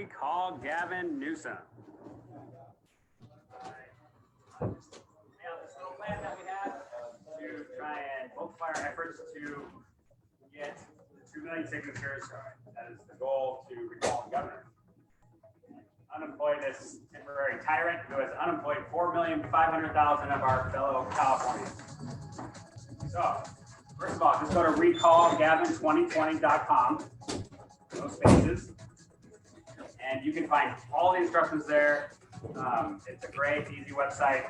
recall Gavin Newsom. Now, this little plan that we have to try and multiply our efforts to get 2 million signatures. That is the goal to recall the governor. Unemploy this temporary tyrant who has unemployed 4,500,000 of our fellow Californians. So, first of all, just go to recallgavin2020.com, those pages, and you can find all the instructions there. It's a great, easy website.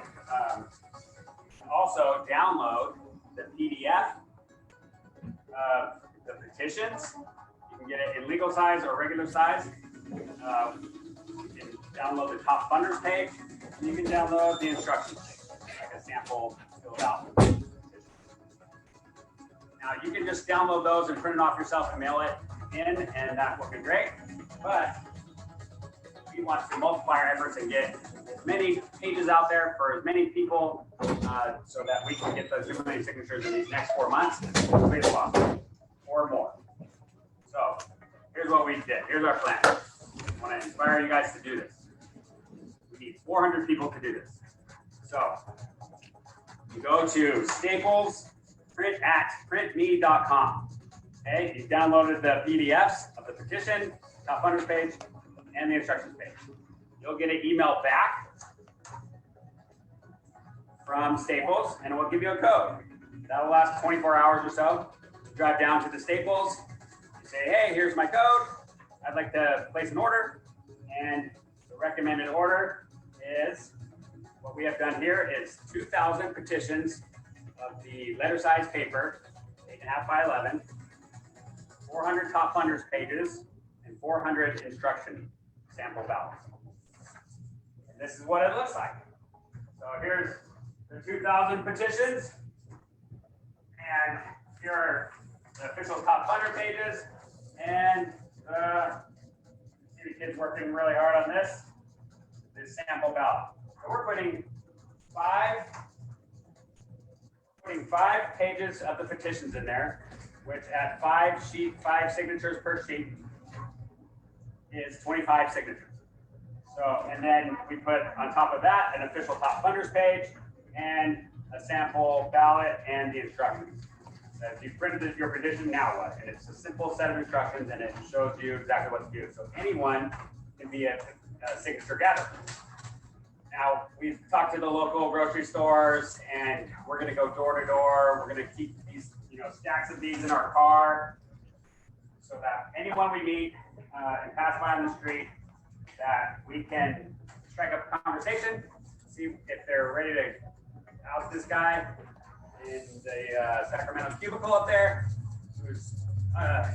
Also, download the PDF of the petitions. You can get it in legal size or regular size. You can download the top funders page. And you can download the instructions page, like a sample filled out. Now, you can just download those and print it off yourself and mail it in, and that will be great. But we want to multiply our efforts and get as many pages out there for as many people so that we can get those 2 million signatures in these next 4 months as quickly as possible, or more. So here's what we did. Here's our plan. I want to inspire you guys to do this. We need 400 people to do this. So you go to Staples printme.com. Okay, you downloaded the PDFs of the petition, top funders page, and the instructions page. You'll get an email back from Staples, and it will give you a code. That will last 24 hours or so. You drive down to the Staples, you say, hey, here's my code. I'd like to place an order. And the recommended order is, what we have done here is 2,000 petitions of the letter size paper, 8.5 by 11, 400 top funders pages, and 400 instruction sample ballots. And this is what it looks like. So here's the 2,000 petitions, and here are the official top funder pages, and see the kids working really hard on this sample ballot. So we're putting five pages of the petitions in there, which at 5 signatures per sheet is 25 signatures. So, and then we put on top of that an official top funders page and a sample ballot and the instructions. So if you printed your petition, now what? And it's a simple set of instructions, and it shows you exactly what to do. So anyone can be a signature gatherer. Now, we've talked to the local grocery stores, and we're going to go door to door. We're going to keep these, stacks of these in our car, so that anyone we meet and pass by on the street, that we can strike up a conversation, see if they're ready to oust this guy in the Sacramento cubicle up there, who's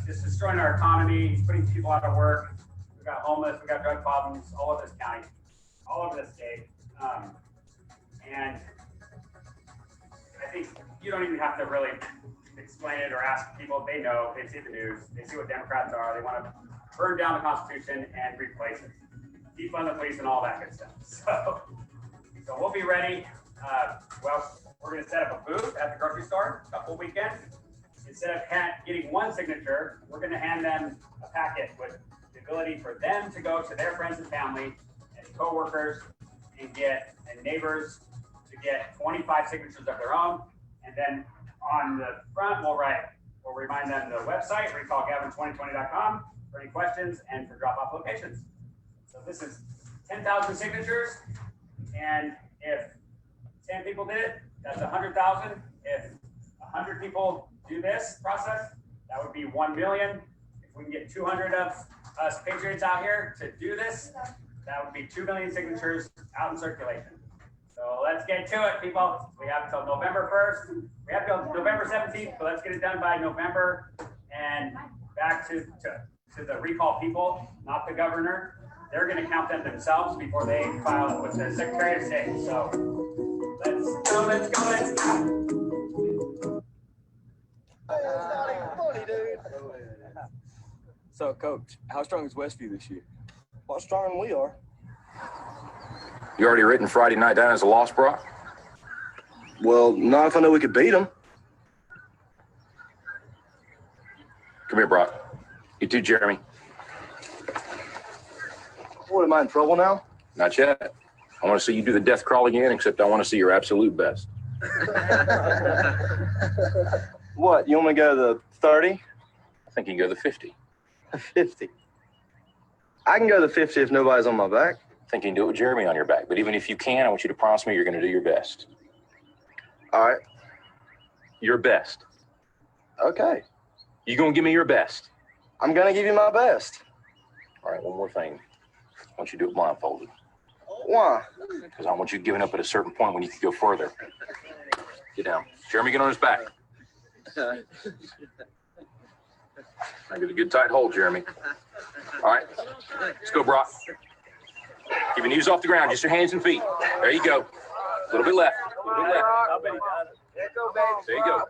just destroying our economy. He's putting people out of work. We've got homeless, we've got drug problems all over this county, all over the state. And I think you don't even have to really explain it or ask people. They know, they see the news, they see what Democrats are. They want to burn down the Constitution and replace it, defund the police and all that good stuff. So we'll be ready. Well, we're going to set up a booth at the grocery store a couple weekends. Instead of getting one signature, we're going to hand them a packet with the ability for them to go to their friends and family and coworkers and neighbors to get 25 signatures of their own. And then on the front, we'll remind them the website, recallgavin2020.com, for any questions and for drop-off locations. So this is 10,000 signatures, and if 10 people did it, that's 100,000. If 100 people do this process, that would be 1 million. If we can get 200 of us patriots out here to do this, that would be 2 million signatures out in circulation. So let's get to it, people. We have until November 1st. We have till November 17th, but let's get it done by November. And back to the recall people, not the governor. They're going to count them themselves before they file it with the Secretary of State. So let's go, let's go, let's go. It's not even funny, dude. So, Coach, how strong is Westview this year? A lot stronger than we are. You already written Friday night down as a loss, Brock? Well, not if I know we could beat them. Come here, Brock. You too, Jeremy. What, am I in trouble now? Not yet. I want to see you do the death crawl again, except I want to see your absolute best. What, you want me to go to the 30? I think you can go the 50. 50. I can go to the 50 if nobody's on my back. I think you can do it with Jeremy on your back. But even if you can, I want you to promise me you're going to do your best. All right. Your best. Okay. You going to give me your best? I'm going to give you my best. All right, one more thing. I want you to do it blindfolded. Why? Because I want you giving up at a certain point when you can go further. Get down. Jeremy, get on his back. Now get a good tight hold, Jeremy. All right, let's go, Brock. Keep your knees off the ground, just your hands and feet. There you go. A little bit left. A little bit left. There you go.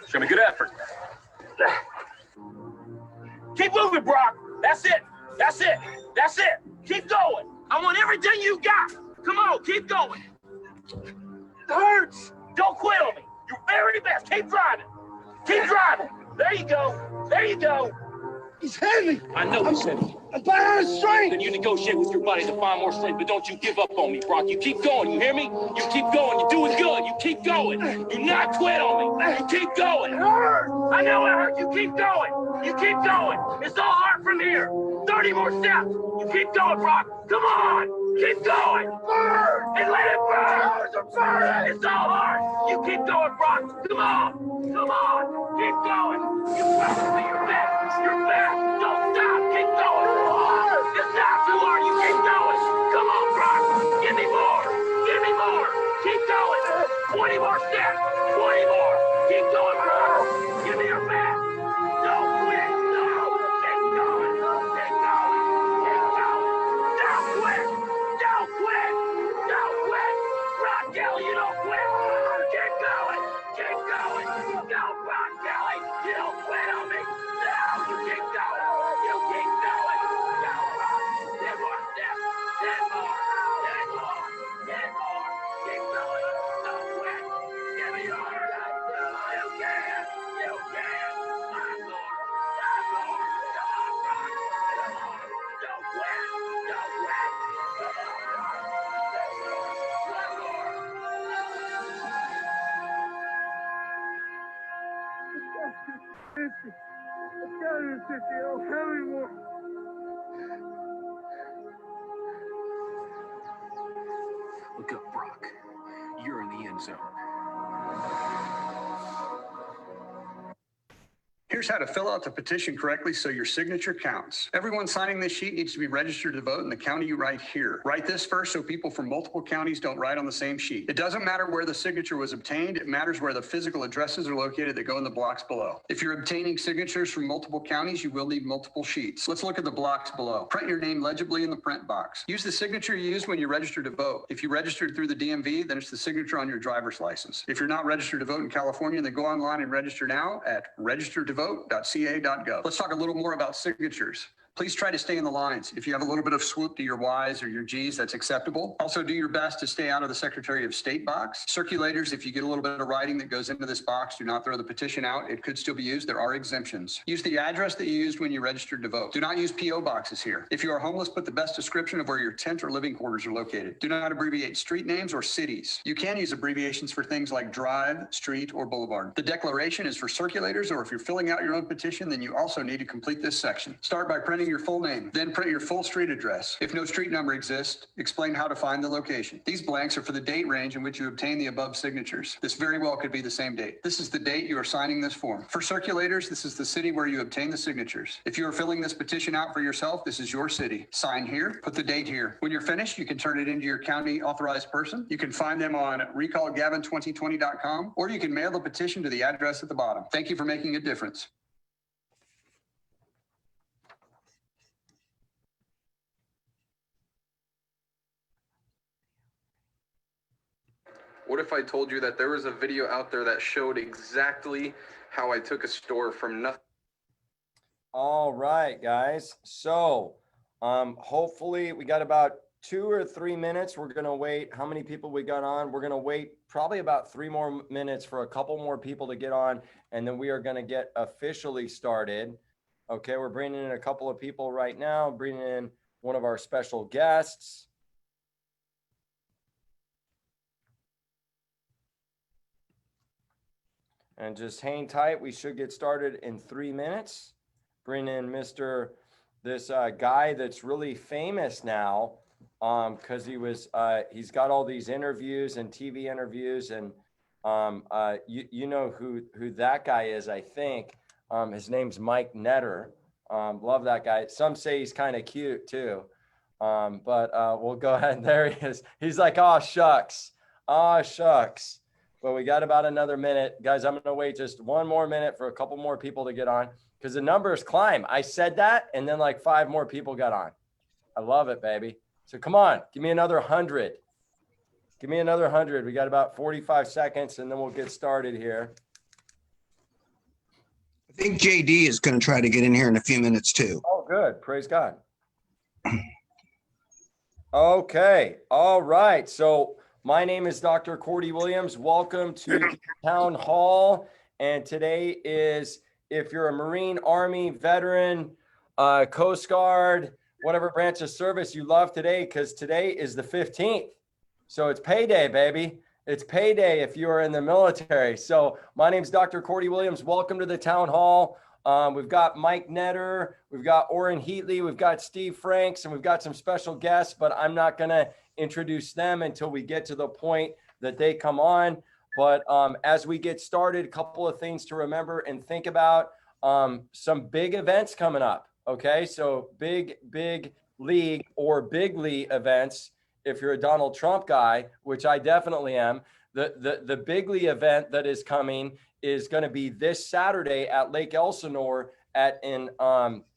Show me good effort. Keep moving, Brock. That's it. That's it. That's it. Keep going. I want everything you got. Come on, keep going. It hurts. Don't quit on me. Your very best. Keep driving. Keep driving. There you go. There you go. He's heavy. I know he's heavy. I'm out of strength. Then you negotiate with your buddy to find more strength, but don't you give up on me, Brock. You keep going, you hear me? You keep going, you're doing good. You keep going. Do not quit on me. You keep going. It hurts. I know it hurts. You keep going. You keep going. It's all hard from here. 30 more steps. You keep going, Brock. Come on. Keep going. Burn. And let it burn. It's all hard. You keep going, Brock. Come on. Come on. Keep going. You promised me your best. Your best. Don't stop. Keep going. It's not too hard. You keep going. Come on, Brock. Give me more. Give me more. Keep going. 20 more steps. 20 more. Keep going, Brock. Give me your best. Don't quit. No. Keep going. Keep going. Keep going. Don't quit. Don't quit. Don't quit. Brock Kelly, you don't quit. Keep going. Keep going. Go, Brock Kelly. You don't quit on me. No, you keep going. You keep going. Go, Brock. 10 more steps. 10 more. 10 more. 10 more. Keep going. Don't quit. Give me yours. You can. You can. 5 more. 5 more. Come on, Brock. Come on. Don't quit. Don't quit. Come on, Brock. 1 more. Look up, Brock. You're in the end zone. Here's how to fill out the petition correctly so your signature counts. Everyone signing this sheet needs to be registered to vote in the county you write here. Write this first so people from multiple counties don't write on the same sheet. It doesn't matter where the signature was obtained. It matters where the physical addresses are located that go in the blocks below. If you're obtaining signatures from multiple counties, you will need multiple sheets. Let's look at the blocks below. Print your name legibly in the print box. Use the signature you used when you registered to vote. If you registered through the DMV, then it's the signature on your driver's license. If you're not registered to vote in California, then go online and register now at registertovote.ca.gov. Let's talk a little more about signatures. Please try to stay in the lines. If you have a little bit of swoop to your Ys or your Gs, that's acceptable. Also, do your best to stay out of the Secretary of State box. Circulators, if you get a little bit of writing that goes into this box, do not throw the petition out. It could still be used. There are exemptions. Use the address that you used when you registered to vote. Do not use PO boxes here. If you are homeless, put the best description of where your tent or living quarters are located. Do not abbreviate street names or cities. You can use abbreviations for things like drive, street, or boulevard. The declaration is for circulators, or if you're filling out your own petition, then you also need to complete this section. Start by printing your full name, then print your full street address. If no street number exists, explain how to find the location. These blanks are for the date range in which you obtain the above signatures. This very well could be the same date. This is the date you are signing this form. For circulators, this is the city where you obtain the signatures. If you are filling this petition out for yourself, this is your city. Sign here, put the date here. When you're finished, you can turn it into your county authorized person. You can find them on recallgavin2020.com, or you can mail the petition to the address at the bottom. Thank you for making a difference. What if I told you that there was a video out there that showed exactly how I took a store from nothing? All right, guys. So hopefully we got about 2 or 3 minutes. We're going to wait. How many people we got on? We're going to wait probably about 3 more minutes for a couple more people to get on, and then we are going to get officially started. Okay, we're bringing in a couple of people right now, bringing in one of our special guests. And just hang tight. We should get started in 3 minutes. Bring in this guy that's really famous now, because he's got all these interviews and TV interviews, and you know who that guy is, I think. His name's Mike Netter. Love that guy. Some say he's kind of cute too. But we'll go ahead. There he is. He's like, oh shucks. Oh shucks. But we got about another minute. Guys, I'm going to wait just 1 more minute for a couple more people to get on, because the numbers climb. I said that, and then like 5 more people got on. I love it, baby. So come on, give me another 100. Give me another 100. We got about 45 seconds, and then we'll get started here. I think JD is going to try to get in here in a few minutes too. Oh, good. Praise God. Okay. All right. So my name is Dr. Cordy Williams. Welcome to the Town Hall. And today is, if you're a Marine, Army, veteran, Coast Guard, whatever branch of service you love today, because today is the 15th. So it's payday, baby. It's payday if you are in the military. So my name is Dr. Cordy Williams. Welcome to the Town Hall. We've got Mike Netter, we've got Orrin Heatley, we've got Steve Franks, and we've got some special guests, but I'm not going to introduce them until we get to the point that they come on. But as we get started, a couple of things to remember and think about. Some big events coming up. Okay, so big league or big league events. If you're a Donald Trump guy, which I definitely am, the big league event that is coming is going to be this Saturday at Lake Elsinore in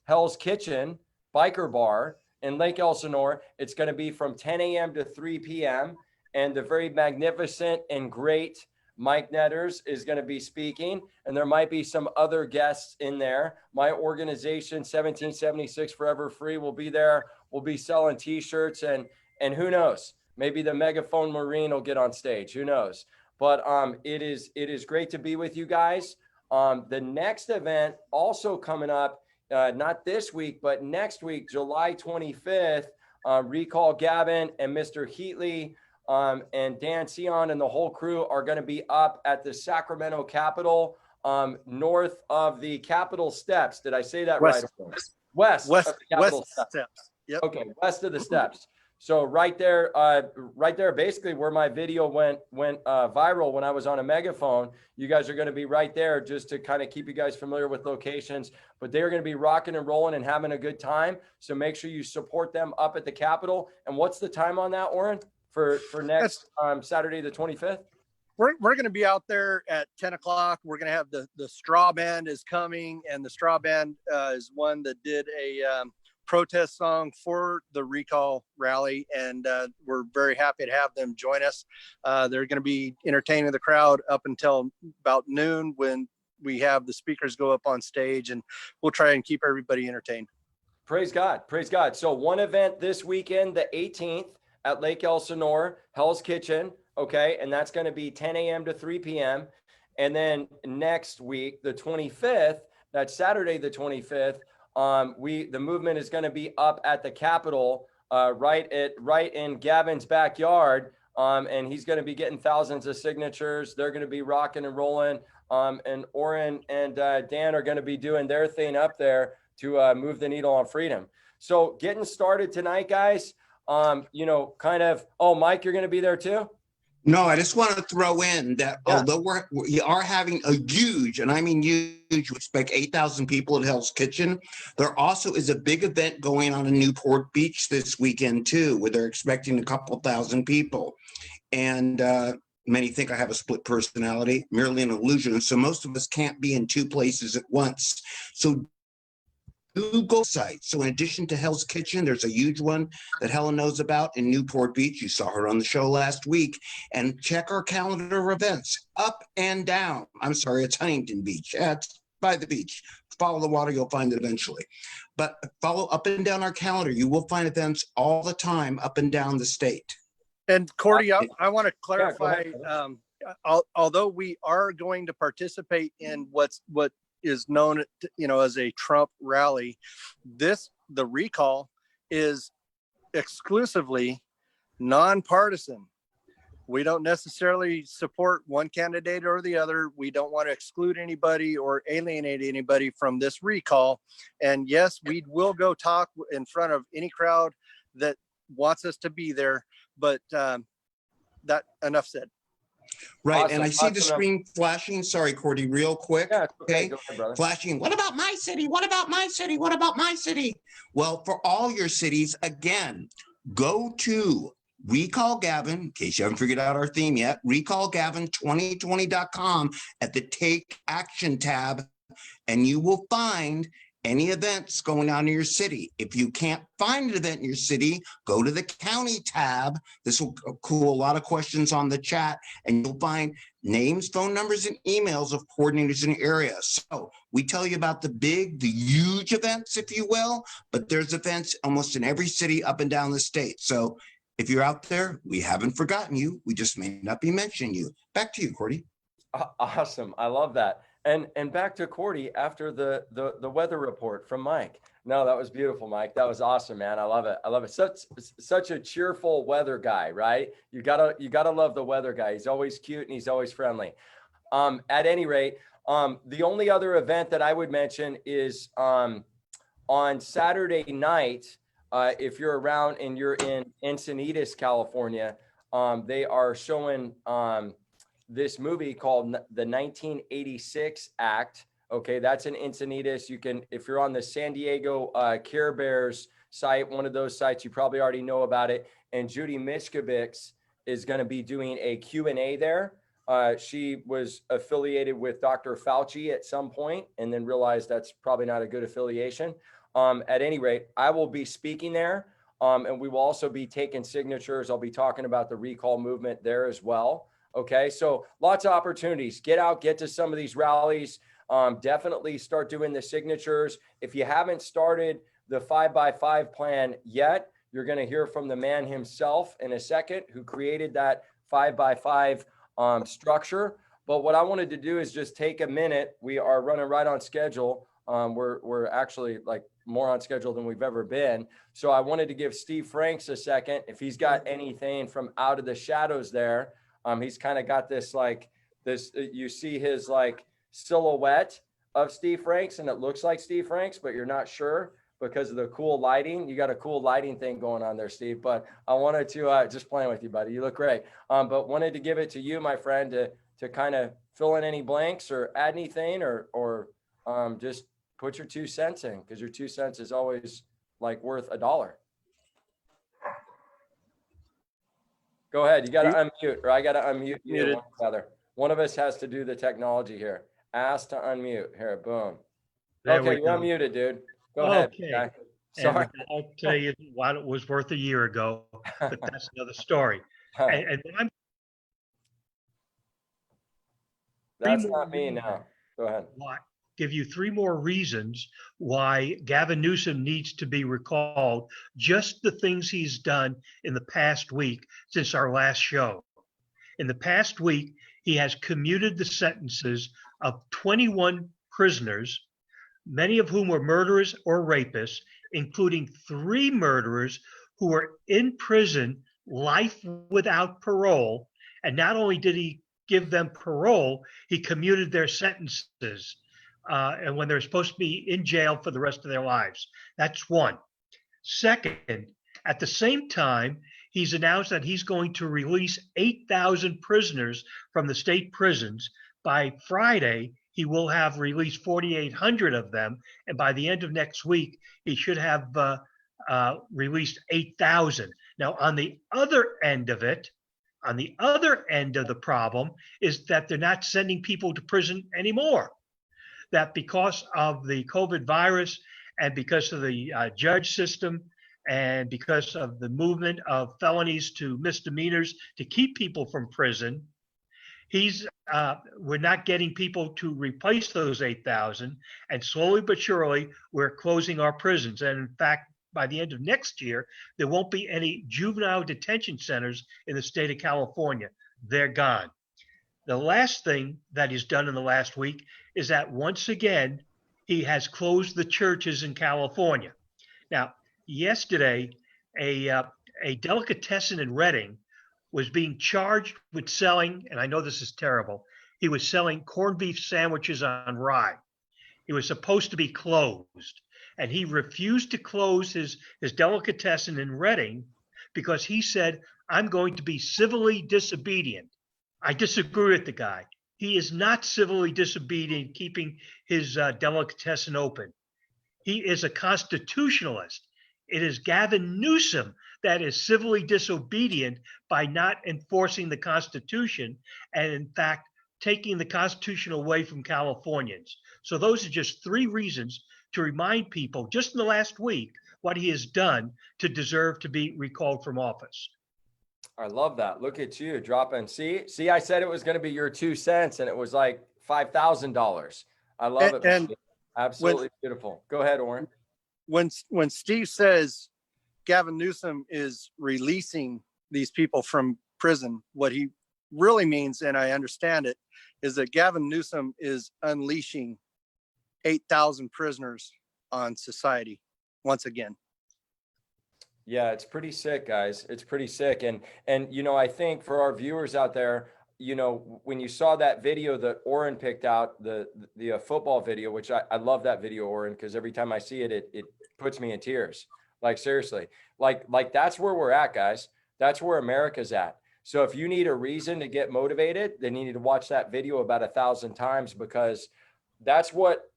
Hell's Kitchen Biker Bar in Lake Elsinore. It's going to be from 10 a.m. to 3 p.m. And the very magnificent and great Mike Netters is going to be speaking, and there might be some other guests in there. My organization, 1776 Forever Free, will be there. We'll be selling T-shirts, and who knows? Maybe the Megaphone Marine will get on stage. Who knows? But it is great to be with you guys. The next event also coming up, not this week, but next week, July 25th. Recall Gavin and Mr. Heatley. And Dan Sion and the whole crew are going to be up at the Sacramento Capitol, north of the Capitol steps. Did I say that right? West of the Capitol steps. Yep. Okay, west of the steps. So right there, basically where my video went viral when I was on a megaphone. You guys are going to be right there, just to kind of keep you guys familiar with locations. But they're going to be rocking and rolling and having a good time. So make sure you support them up at the Capitol. And what's the time on that, Orrin? For next Saturday, the 25th? We're going to be out there at 10 o'clock. We're going to have the Straw Band is coming, and the Straw Band is one that did a protest song for the recall rally, and we're very happy to have them join us. They're going to be entertaining the crowd up until about noon, when we have the speakers go up on stage, and we'll try and keep everybody entertained. Praise God. Praise God. So one event this weekend, the 18th, at Lake Elsinore, Hell's Kitchen, okay? And that's going to be 10 a.m. to 3 p.m. And then next week, the 25th, that's Saturday the 25th, the movement is going to be up at the Capitol, right in Gavin's backyard, and he's going to be getting thousands of signatures. They're going to be rocking and rolling, and Orrin and Dan are going to be doing their thing up there to move the needle on freedom. So getting started tonight, guys. Mike, you're going to be there too? No, I just want to throw in that although we are having a huge, and I mean huge, we expect 8,000 people at Hell's Kitchen. There also is a big event going on in Newport Beach this weekend too, where they're expecting a couple thousand people. And many think I have a split personality, merely an illusion. So most of us can't be in 2 places at once. So Google site. So in addition to Hell's Kitchen, there's a huge one that Helen knows about in Newport Beach. You saw her on the show last week. And check our calendar of events up and down. I'm sorry, it's Huntington Beach. It's by the beach. Follow the water, you'll find it eventually. But follow up and down our calendar. You will find events all the time up and down the state. And Cordy, I want to clarify, although we are going to participate in what is known, as a Trump rally, the recall is exclusively nonpartisan. We don't necessarily support one candidate or the other. We don't want to exclude anybody or alienate anybody from this recall. And yes, we will go talk in front of any crowd that wants us to be there. But that enough said. Right. Awesome, And I see the awesome. screen flashing. Sorry, Cordy, real quick. Yeah, Okay. go ahead, brother. Flashing. What about my city? What about my city? What about my city? Well, for all your cities, again, go to Recall Gavin, in case you haven't figured out our theme yet, recallgavin2020.com at the Take Action tab, and you will find any events going on in your city. If you can't find an event in your city, go to the county tab. This will cool a lot of questions on the chat, and you'll find names, phone numbers, and emails of coordinators in areas. So we tell you about the huge events, if you will, but there's events almost in every city up and down the state. So if you're out there, we haven't forgotten you. We just may not be mentioning you. Back to you, Cordy. Awesome. I love that. And back to Cordy after the weather report from Mike. No, that was beautiful, Mike. That was awesome, man. I love it. I love it. Such a cheerful weather guy, right? You gotta love the weather guy. He's always cute and he's always friendly. At any rate, the only other event that I would mention is on Saturday night. If you're around and you're in Encinitas, California, they are showing this movie called the 1986 Act. Okay, that's in Encinitas. You can, if you're on the San Diego Care Bears site, one of those sites, you probably already know about it. And Judy Mishkovich is going to be doing a Q&A there. She was affiliated with Dr. Fauci at some point and then realized that's probably not a good affiliation. At any rate, I will be speaking there, and we will also be taking signatures. I'll be talking about the recall movement there as well. Okay, so lots of opportunities. Get out, get to some of these rallies. Definitely start doing the signatures. If you haven't started the 5x5 plan yet, you're going to hear from the man himself in a second who created that 5x5 structure. But what I wanted to do is just take a minute. We are running right on schedule. We're actually like more on schedule than we've ever been. So I wanted to give Steve Franks a second. If he's got anything from out of the shadows there, he's kind of got this, like this, you see his like silhouette of Steve Franks and it looks like Steve Franks, but you're not sure because of the cool lighting. You got a cool lighting thing going on there, Steve, but I wanted to just playing with you, buddy. You look great. But wanted to give it to you, my friend, to kind of fill in any blanks or add anything or just put your 2 cents in, because your 2 cents is always like worth $1. Go ahead. You got to unmute, or I got to unmute you. One or the other. One of us has to do the technology here. Ask to unmute. Here, boom. Okay, you're unmuted, dude. Go ahead. Guy. Sorry. And I'll tell you what it was worth a year ago, but that's another story. And that's not me now. Go ahead. Give you 3 more reasons why Gavin Newsom needs to be recalled. Just the things he's done in the past week since our last show. In the past week, he has commuted the sentences of 21 prisoners, many of whom were murderers or rapists, including 3 murderers who were in prison life without parole. And not only did he give them parole, he commuted their sentences. And when they're supposed to be in jail for the rest of their lives. That's one. Second, at the same time, he's announced that he's going to release 8,000 prisoners from the state prisons. By Friday, he will have released 4,800 of them. And by the end of next week, he should have released 8,000. Now, on the other end of it, on the other end of the problem is that they're not sending people to prison anymore. That because of the COVID virus and because of the judge system and because of the movement of felonies to misdemeanors to keep people from prison, we're not getting people to replace those 8,000, and slowly but surely we're closing our prisons. And in fact, by the end of next year, there won't be any juvenile detention centers in the state of California. They're gone. The last thing that he's done in the last week is that once again, he has closed the churches in California. Now, yesterday, a delicatessen in Reading was being charged with selling, and I know this is terrible, he was selling corned beef sandwiches on rye. It was supposed to be closed, and he refused to close his delicatessen in Reading because he said, I'm going to be civilly disobedient. I disagree with the guy. He is not civilly disobedient keeping his delicatessen open. He is a constitutionalist. It is Gavin Newsom that is civilly disobedient by not enforcing the Constitution and, in fact, taking the Constitution away from Californians. So those are just 3 reasons to remind people just in the last week what he has done to deserve to be recalled from office. I love that. Look at you dropping. See, I said it was going to be your 2 cents and it was like $5,000. I love it. And absolutely beautiful. Go ahead, Orrin. When Steve says Gavin Newsom is releasing these people from prison, what he really means, and I understand it, is that Gavin Newsom is unleashing 8,000 prisoners on society once again. Yeah, it's pretty sick, guys. It's pretty sick. And you know, I think for our viewers out there, you know, when you saw that video that Orrin picked out, the football video, which I love that video, Orrin, because every time I see it, it puts me in tears. Like, seriously, like that's where we're at, guys. That's where America's at. So if you need a reason to get motivated, then you need to watch that video about 1,000 times, because that's what,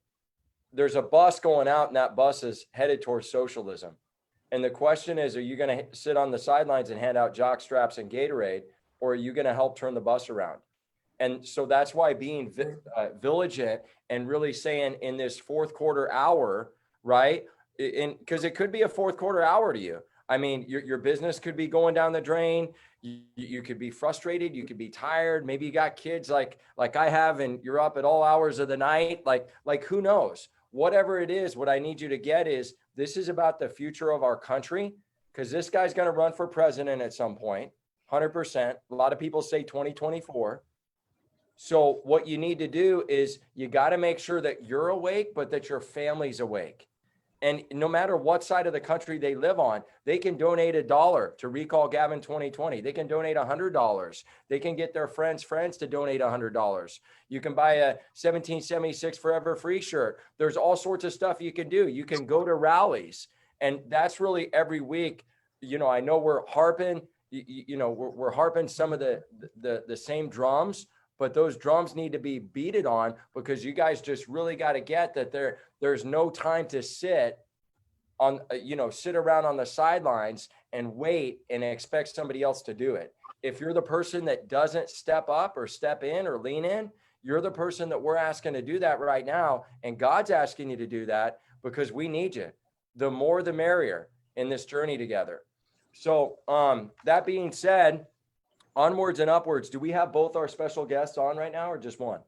there's a bus going out and that bus is headed towards socialism. And the question is, are you going to sit on the sidelines and hand out jock straps and Gatorade, or are you going to help turn the bus around? And so that's why being vigilant and really saying in this 4th quarter hour, right? Because it could be a 4th quarter hour to you. I mean, your business could be going down the drain. You could be frustrated. You could be tired. Maybe you got kids like I have, and you're up at all hours of the night. Like who knows? Whatever it is, what I need you to get is, this is about the future of our country, because this guy's going to run for president at some point, 100%. A lot of people say 2024. So what you need to do is you got to make sure that you're awake, but that your family's awake. And no matter what side of the country they live on, they can donate $1 to recall Gavin 2020. They can donate $100. They can get their friends to donate $100. You can buy a 1776 Forever Free shirt. There's all sorts of stuff you can do. You can go to rallies. And that's really every week. You know, I know we're harping, we're harping some of the same drums, but those drums need to be beaten on, because you guys just really got to get that there's no time to sit around on the sidelines and wait and expect somebody else to do it. If you're the person that doesn't step up or step in or lean in, you're the person that we're asking to do that right now. And God's asking you to do that because we need you. The more, the merrier in this journey together. So that being said, onwards and upwards. Do we have both our special guests on right now or just one?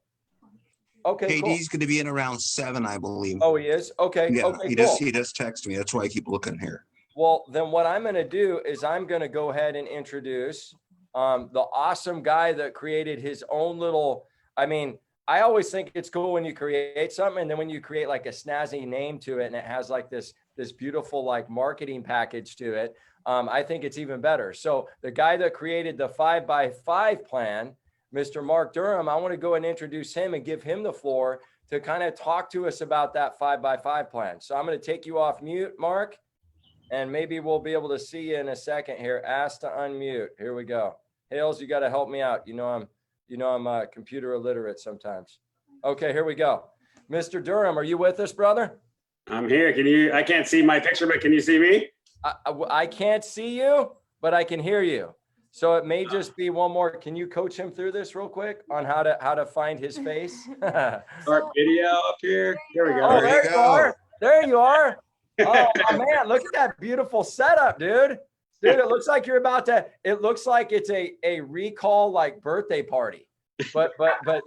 Okay, KD's going to be in around 7, I believe. Oh, he is? Okay. Yeah, okay, he does text me. That's why I keep looking here. Well, then what I'm going to do is I'm going to go ahead and introduce the awesome guy that created his own little, I mean, I always think it's cool when you create something, and then when you create like a snazzy name to it and it has like this beautiful like marketing package to it, I think it's even better. So the guy that created the 5x5 plan, Mr. Mark Durham, I want to go and introduce him and give him the floor to kind of talk to us about that 5x5 plan. So I'm going to take you off mute, Mark, and maybe we'll be able to see you in a second here. Ask to unmute. Here we go. Hales, you got to help me out. You know I'm computer illiterate sometimes. Okay, here we go. Mr. Durham, are you with us, brother? I'm here. I can't see my picture, but can you see me? I can't see you, but I can hear you. So it may just be one more. Can you coach him through this real quick on how to find his face? Start video up here. There we go. Oh, there you are. There you are. Oh man, look at that beautiful setup, dude. Dude, it looks like it looks like it's a recall like birthday party. But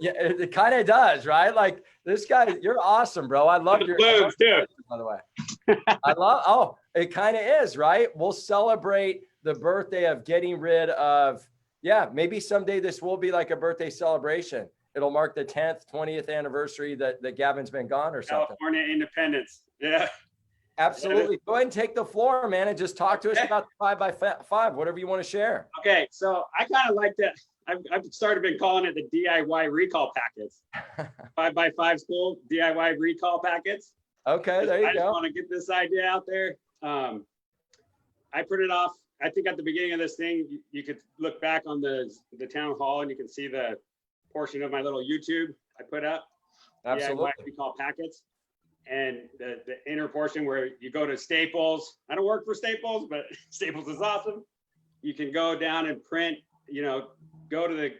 yeah, it kind of does, right? Like this guy, you're awesome, bro. I love your balloons too. By the way, it kind of is, right? We'll celebrate the birthday of getting rid of, maybe someday this will be like a birthday celebration. It'll mark the 10th, 20th anniversary that Gavin's been gone or something. California independence. Yeah. Absolutely. Go ahead and take the floor, man, and just talk to us about the 5x5, whatever you want to share. Okay, so I kind of like that. I've started been calling it the DIY recall packets. 5x5 school DIY recall packets. Okay, there you I just go. want to get this idea out there. I printed off, I think at the beginning of this thing, you could look back on the town hall and you can see the portion of my little YouTube I put up. Absolutely. DIY recall packets. And the inner portion where you go to Staples. I don't work for Staples, but Staples is awesome. You can go down and print, you know, go to the,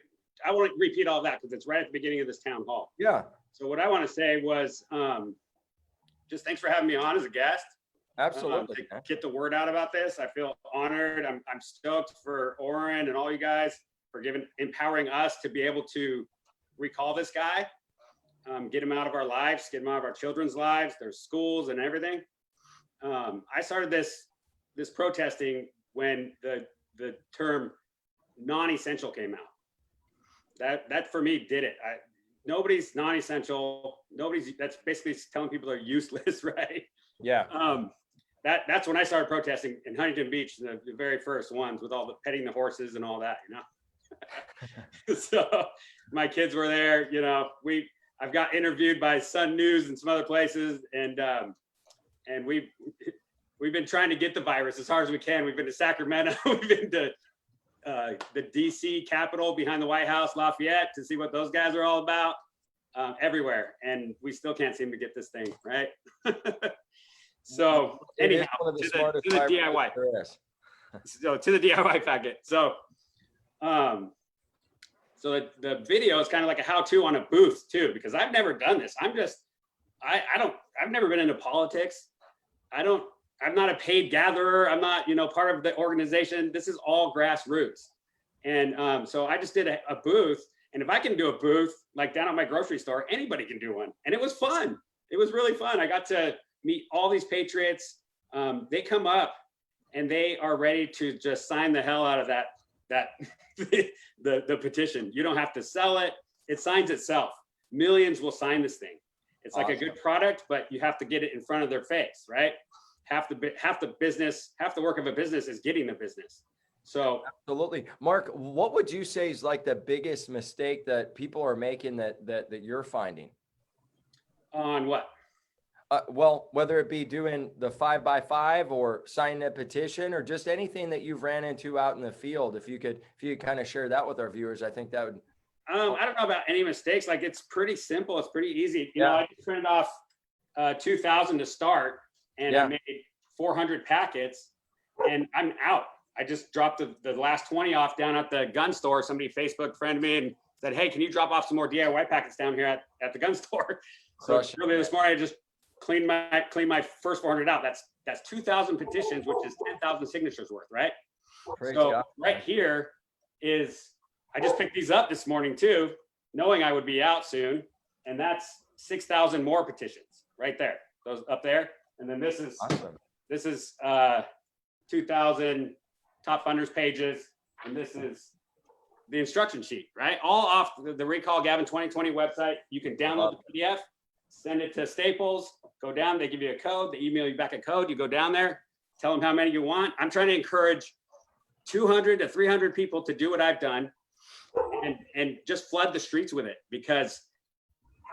I won't repeat all that because it's right at the beginning of this town hall. Yeah. So what I want to say was just thanks for having me on as a guest. Absolutely. To get the word out about this. I feel honored. I'm stoked for Oren and all you guys for empowering us to be able to recall this guy. Get him out of our lives, get him out of our children's lives, their schools and everything. I started this protesting when the term non-essential came out. That for me did it. Nobody's non-essential. That's basically telling people they're useless, right? Yeah. That's when I started protesting in Huntington Beach, the very first ones with all the petting the horses and all that, you know. So my kids were there, you know, I've got interviewed by Sun News and some other places, and we've been trying to get the virus as hard as we can. We've been to Sacramento, we've been to the DC Capitol behind the White House, Lafayette, to see what those guys are all about, everywhere, and we still can't seem to get this thing right. So anyhow, to the DIY. So to the DIY packet. So so the video is kind of like a how-to on a booth too, because I've never done this. I've never been into politics. I'm not a paid gatherer. I'm not, you know, part of the organization. This is all grassroots. And so I just did a booth, and if I can do a booth like down at my grocery store, anybody can do one. And it was fun. It was really fun. I got to meet all these patriots. They come up and they are ready to just sign the hell out of that the petition. You don't have to sell it. It signs itself. Millions will sign this thing. It's like a good product, but you have to get it in front of their face, right? Half the work of a business is getting the business. So absolutely. Mark, what would you say is like the biggest mistake that people are making that you're finding? On what? Well, whether it be doing the 5x5 or signing a petition or just anything that you've ran into out in the field, if you could kind of share that with our viewers, I think that would. I don't know about any mistakes. Like, it's pretty simple. It's pretty easy. You know, I just printed off 2,000 to start, and I made 400 packets, and I'm out. I just dropped the last 20 off down at the gun store. Somebody Facebook friended me and said, "Hey, can you drop off some more DIY packets down here at the gun store?" So earlier this morning, I just clean my first 400 out. That's 2,000 petitions, which is 10,000 signatures worth, right? Great so job, right here is, I just picked these up this morning too, knowing I would be out soon, and that's 6,000 more petitions right there. Those up there, and then this is awesome. This is 2,000 top funders pages, and this is the instruction sheet, right? All off the Recall Gavin 2020 website. You can download the PDF, send it to Staples, go down, they give you a code, they email you back a code, you go down there, tell them how many you want. I'm trying to encourage 200 to 300 people to do what I've done and just flood the streets with it, because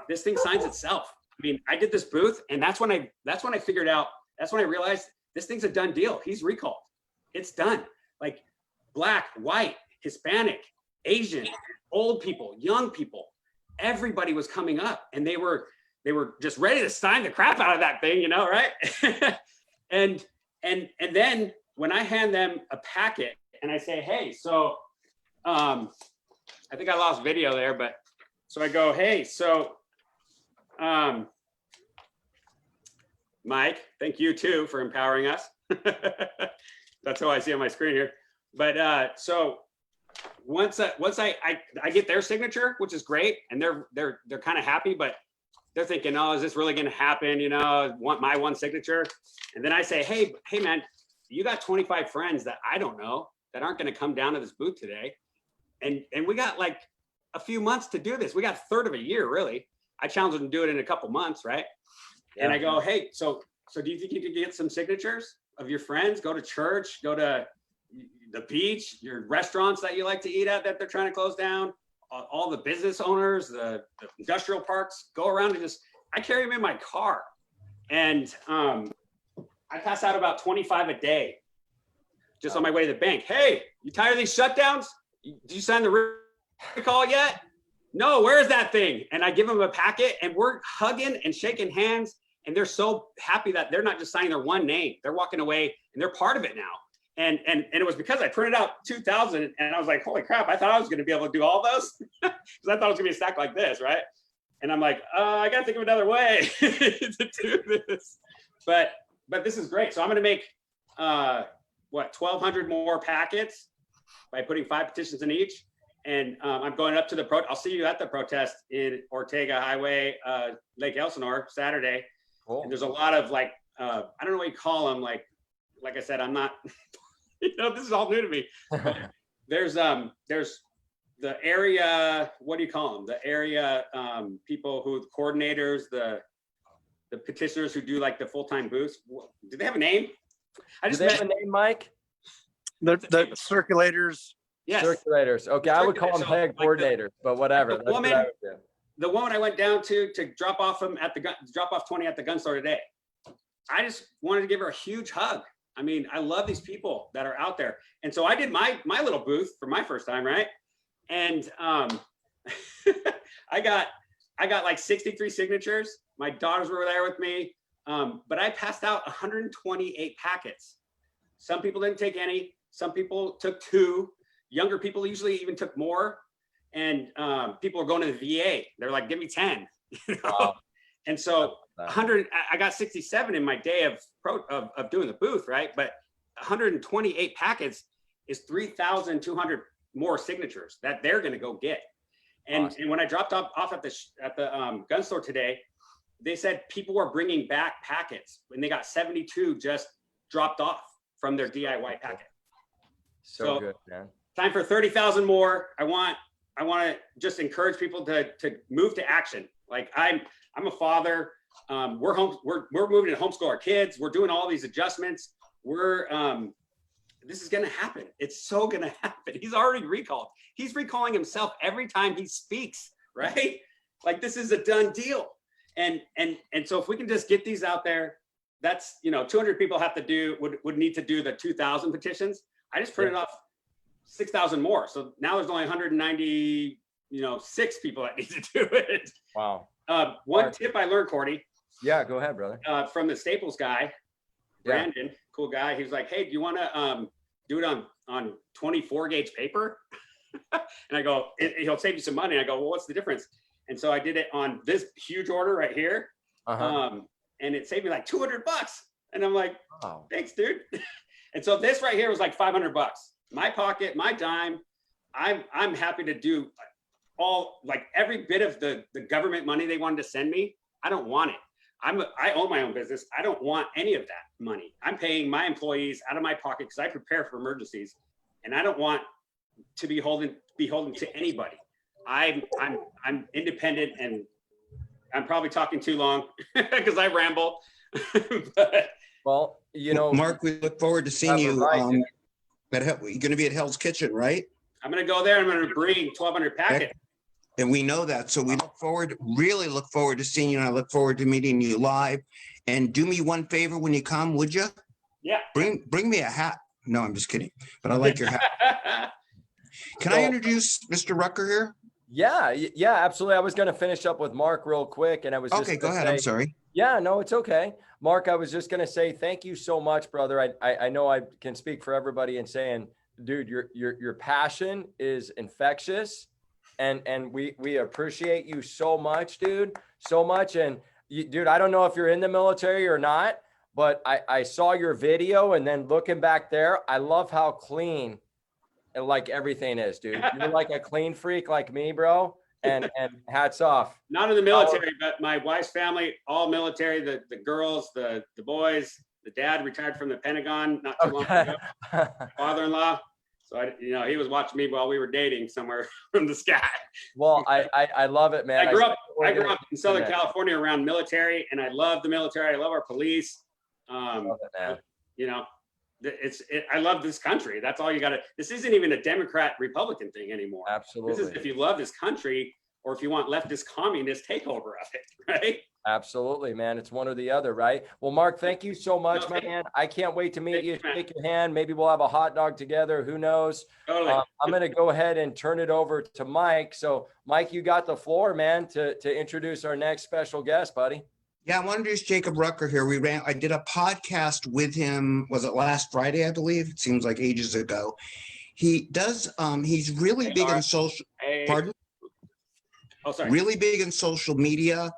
this thing signs itself. I mean, I did this booth, and that's when I figured out, that's when I realized this thing's a done deal. He's recalled. It's done. Like, Black, white, Hispanic, Asian, old people, young people, everybody was coming up, and they were just ready to sign the crap out of that thing, you know, right? and then when I hand them a packet and I say, "Hey, so I think I lost video there, but so I go, "Hey, so Mike, thank you too for empowering us." That's how I see on my screen here. But so once I get their signature, which is great, and they're kind of happy, but they're thinking, "Oh, is this really going to happen? You know, I want my one signature." And then I say, hey man, you got 25 friends that I don't know that aren't going to come down to this booth today, and we got like a few months to do this. We got a third of a year, really. I challenge them to do it in a couple months, right? Yeah. And I go, "Hey, so So do you think you could get some signatures of your friends? Go to church, go to the beach, your restaurants that you like to eat at that they're trying to close down, all the business owners, the industrial parks, go around and just, I carry them in my car. And I pass out about 25 a day just on my way to the bank. Hey, you tired of these shutdowns? Did you sign the recall yet? No, where's that thing? And I give them a packet and we're hugging and shaking hands. And they're so happy that they're not just signing their one name. They're walking away and they're part of it now. And it was because I printed out 2,000 and I was like, holy crap, I thought I was going to be able to do all those because I thought it was going to be a stack like this, right? And I'm like, I got to think of another way to do this. But this is great. So I'm going to make, 1,200 more packets by putting 5 petitions in each. And I'm going up to the I'll see you at the protest in Ortega Highway, Lake Elsinore, Saturday. Cool. And there's a lot of like, I don't know what you call them. Like I said, I'm not, this is all new to me. There's the area, what do you call them? The area people who, coordinators, the petitioners who do like the full-time booths. Do they have a name? Do they have a name, Mike? The circulators. Yes. Circulators. Okay, I would call them So, peg like coordinators, but whatever. The woman I went down to drop off them at the drop off 20 at the gun store today. I just wanted to give her a huge hug. I mean, I love these people that are out there. And so I did my little booth for my first time, right? And I got like 63 signatures. My daughters were there with me. But I passed out 128 packets. Some people didn't take any. Some people took 2. Younger people usually even took more. And people are going to the VA. They're like, give me 10. You know? Wow. And so 100, I got 67 in my day of doing the booth, right? But 128 packets is 3,200 more signatures that they're going to go get. And, awesome. And when I dropped off at the gun store today, they said people were bringing back packets and they got 72 just dropped off from their DIY packet. So good, man. Time for 30,000 more. I want to just encourage people to move to action. Like I'm a father. We're moving to homeschool our kids. We're doing all these adjustments. This is going to happen. It's so going to happen. He's already recalled. He's recalling himself every time he speaks, right? Like this is a done deal. And so if we can just get these out there, that's, 200 people have to would need to do the 2,000 petitions. I just printed off 6,000 more. So now there's only 196 people that need to do it. Wow. One tip I learned, Cordy. Yeah, go ahead, brother. From the Staples guy, Brandon, cool guy. He was like, hey, do you want to do it on 24 gauge paper? And I go, he'll save you some money. And I go, well, what's the difference? And so I did it on this huge order right here. And it saved me like $200. And I'm like, wow. Thanks, dude. And so this right here was like $500. My pocket, my dime. I'm happy to do all, like every bit of the government money they wanted to send me. I don't want it. I own my own business. I don't want any of that money. I'm paying my employees out of my pocket because I prepare for emergencies, and I don't want to be beholden to anybody. I'm independent, and I'm probably talking too long because I ramble. But, well, Mark, we look forward to seeing you. You're going to be at Hell's Kitchen, right? I'm going to go there. I'm going to bring 1,200 packets. And we know that. So we really look forward to seeing you. And I look forward to meeting you live. And do me one favor when you come, would you? Yeah. Bring me a hat. No, I'm just kidding. But I like your hat. Can I introduce Mr. Rucker here? Yeah, absolutely. I was going to finish up with Mark real quick. And I was just okay, go ahead. I'm sorry. Yeah, no, it's okay. Mark, I was just going to say thank you so much, brother. I know I can speak for everybody in saying, dude, your passion is infectious. And we appreciate you so much, dude, so much. And dude, I don't know if you're in the military or not, but I saw your video, and then looking back there, I love how clean like everything is, dude. You're like a clean freak like me, bro. And hats off. Not in the military, but my wife's family, all military, the girls, the boys, the dad retired from the Pentagon not too long ago, father-in-law. So he was watching me while we were dating somewhere from the sky. Well, I love it, man. I grew up in Southern California around military, and I love the military. I love our police. Love it, man. You know, I love this country. That's all you got to. This isn't even a Democrat Republican thing anymore. Absolutely. This is if you love this country or if you want leftist communist takeover of it, right? Absolutely, man. It's one or the other, right? Well, Mark, thank you so much, man. I can't wait to meet you, shake your hand. Maybe we'll have a hot dog together. Who knows? Totally. I'm going to go ahead and turn it over to Mike. So, Mike, you got the floor, man, to introduce our next special guest, buddy. Yeah, I want to introduce Jacob Rucker here. I did a podcast with him. Was it last Friday? I believe it seems like ages ago. He does. He's really big in social. Pardon? Oh, sorry. Really big in social media.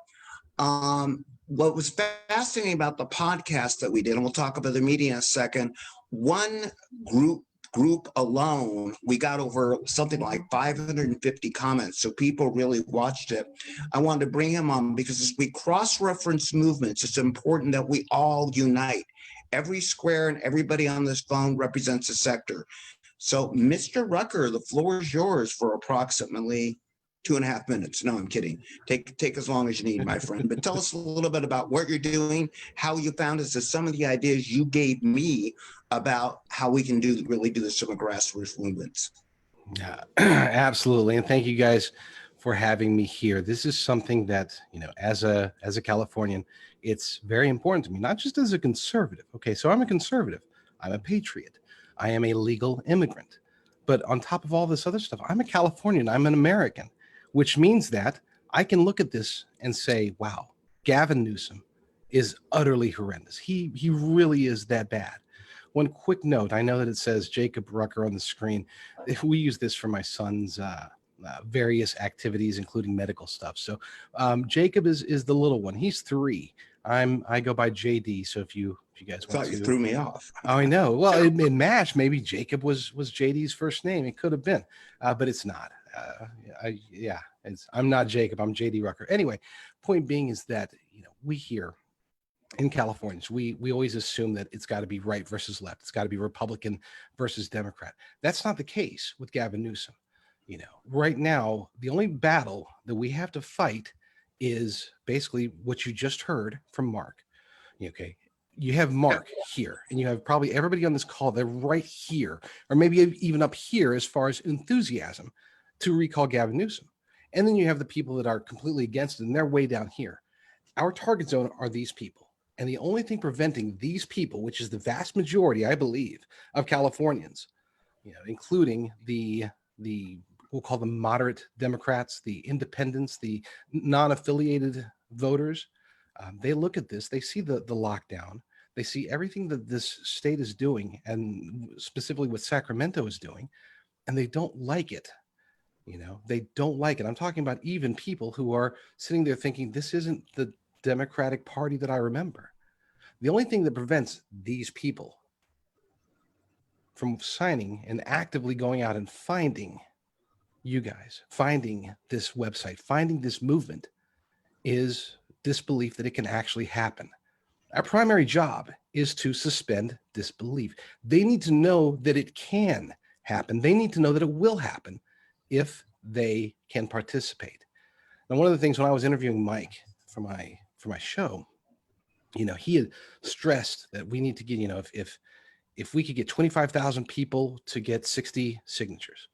What was fascinating about the podcast that we did, and we'll talk about the media in a second. One group alone, we got over something like 550 comments. So people really watched it. I wanted to bring him on because as we cross-reference movements, it's important that we all unite. Every square and everybody on this phone represents a sector. So Mr. Rucker, the floor is yours for approximately 2.5 minutes. No, I'm kidding. Take as long as you need, my friend. But tell us a little bit about what you're doing, how you found us, some of the ideas you gave me about how we can really do this from a grassroots movements. Yeah, absolutely. And thank you guys for having me here. This is something that, you know, as a Californian, it's very important to me, not just as a conservative. Okay, so I'm a conservative. I'm a patriot. I am a legal immigrant. But on top of all this other stuff, I'm a Californian. I'm an American, which means that I can look at this and say, wow, Gavin Newsom is utterly horrendous. He really is that bad. One quick note, I know that it says Jacob Rucker on the screen. We use this for my son's various activities, including medical stuff. So Jacob is the little one. He's 3. I go by JD. So if you guys want to. You threw me off. Oh, I know. Well, it matched. Maybe Jacob was JD's first name. It could have been, but it's not. I'm not Jacob. I'm JD Rucker. Anyway, point being is that, you know, we here in California, we always assume that it's got to be right versus left. It's got to be Republican versus Democrat. That's not the case with Gavin Newsom. You know, right now, the only battle that we have to fight is basically what you just heard from Mark. Okay. You have Mark here, and you have probably everybody on this call. They're right here, or maybe even up here as far as enthusiasm to recall Gavin Newsom. And then you have the people that are completely against it, and they're way down here. Our target zone are these people. And the only thing preventing these people, which is the vast majority, I believe, of Californians, you know, including the we'll call them moderate Democrats, the independents, the non-affiliated voters, they look at this, they see the lockdown, they see everything that this state is doing, and specifically what Sacramento is doing, and they don't like it. You know, they don't like it. I'm talking about even people who are sitting there thinking, this isn't the Democratic Party that I remember. The only thing that prevents these people from signing and actively going out and finding you guys, finding this website, finding this movement, is disbelief that it can actually happen. Our primary job is to suspend disbelief. They need to know that it can happen. They need to know that it will happen if they can participate. Now, one of the things when I was interviewing Mike for my show, you know, he had stressed that we need to get, you know, if we could get 25,000 people to get 60 signatures,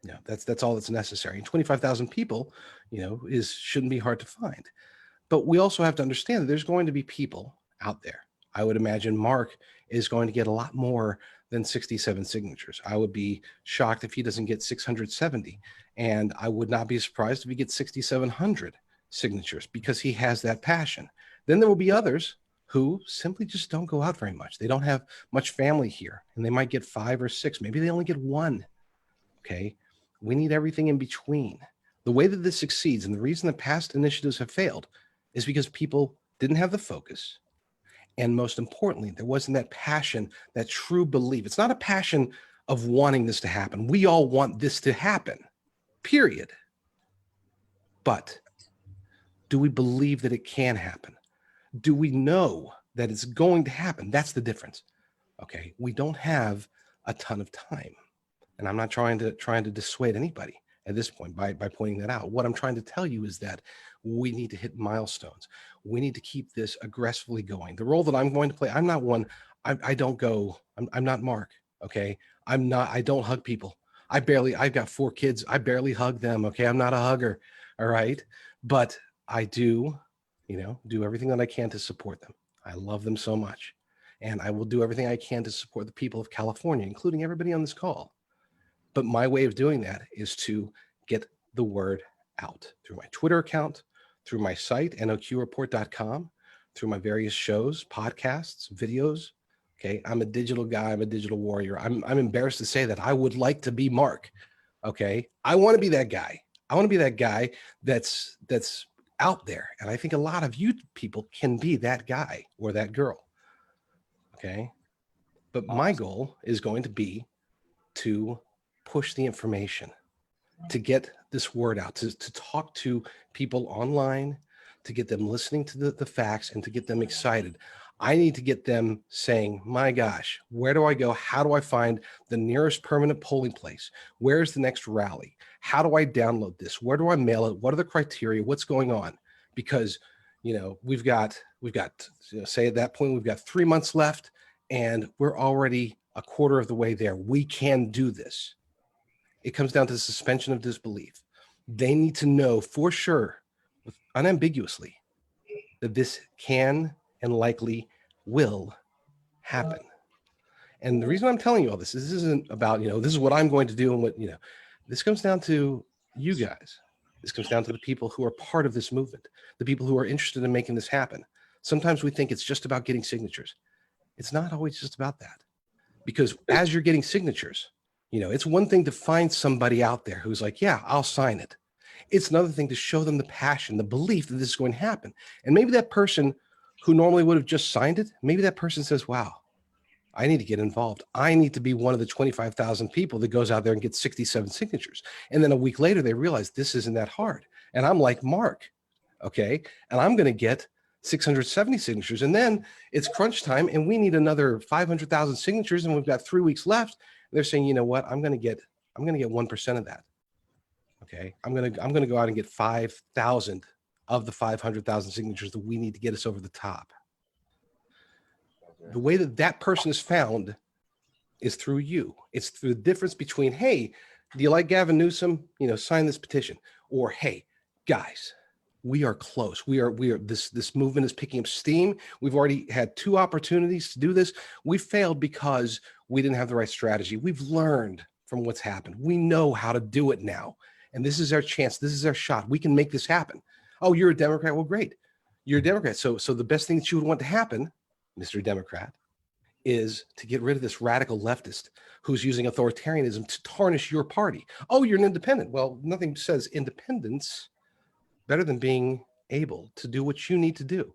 you know, that's all that's necessary. And 25,000 people, you know, shouldn't be hard to find. But we also have to understand that there's going to be people out there. I would imagine Mark is going to get a lot more than 67 signatures. I would be shocked if he doesn't get 670. And I would not be surprised if he gets 6,700 signatures, because he has that passion. Then there will be others who simply just don't go out very much. They don't have much family here, and they might get 5 or 6. Maybe they only get 1. Okay. We need everything in between. The way that this succeeds, and the reason that past initiatives have failed, is because people didn't have the focus. And most importantly, there wasn't that passion, that true belief. It's not a passion of wanting this to happen. We all want this to happen, period. But do we believe that it can happen? Do we know that it's going to happen? That's the difference. Okay. We don't have a ton of time. And I'm not trying to dissuade anybody. at this point by pointing that out. What I'm trying to tell you is that we need to hit milestones. We need to keep this aggressively going. The role that I'm going to play, I'm not one, I don't go, I'm not Mark. Okay. I don't hug people. I've got 4 kids. I barely hug them. Okay. I'm not a hugger. All right. But I do, do everything that I can to support them. I love them so much. And I will do everything I can to support the people of California, including everybody on this call. But my way of doing that is to get the word out through my Twitter account, through my site, noqreport.com, through my various shows, podcasts, videos. Okay. I'm a digital guy. I'm a digital warrior. I'm embarrassed to say that. I would like to be Mark. Okay. I want to be that guy. I want to be that guy that's out there. And I think a lot of you people can be that guy or that girl. Okay. But my goal is going to be to push the information, to get this word out, to talk to people online, to get them listening to the facts and to get them excited. I need to get them saying, my gosh, where do I go? How do I find the nearest permanent polling place? Where's the next rally? How do I download this? Where do I mail it? What are the criteria? What's going on? Because, we've got, say at that point, we've got 3 months left and we're already a quarter of the way there. We can do this. It comes down to the suspension of disbelief. They need to know for sure, unambiguously, that this can and likely will happen. And the reason I'm telling you all this is this isn't about, this is what I'm going to do and what, this comes down to you guys. This comes down to the people who are part of this movement, the people who are interested in making this happen. Sometimes we think it's just about getting signatures. It's not always just about that, because as you're getting signatures, it's one thing to find somebody out there who's like, yeah, I'll sign it. It's another thing to show them the passion, the belief that this is going to happen. And maybe that person who normally would have just signed it, maybe that person says, wow, I need to get involved. I need to be one of the 25,000 people that goes out there and gets 67 signatures. And then a week later, they realize this isn't that hard. And I'm like Mark, okay? And I'm going to get 670 signatures. And then it's crunch time and we need another 500,000 signatures and we've got 3 weeks left. They're saying, you know what? I'm going to get 1% of that. Okay. I'm going to go out and get 5,000 of the 500,000 signatures that we need to get us over the top. The way that person is found is through you. It's through the difference between, hey, do you like Gavin Newsom? Sign this petition. Or, hey, guys, we are close. We are this movement is picking up steam. We've already had 2 opportunities to do this. We failed because we didn't have the right strategy. We've learned from what's happened. We know how to do it now. And this is our chance. This is our shot. We can make this happen. Oh, you're a Democrat. Well, great. You're a Democrat. So the best thing that you would want to happen, Mr. Democrat, is to get rid of this radical leftist who's using authoritarianism to tarnish your party. Oh, you're an independent. Well, nothing says independence better than being able to do what you need to do,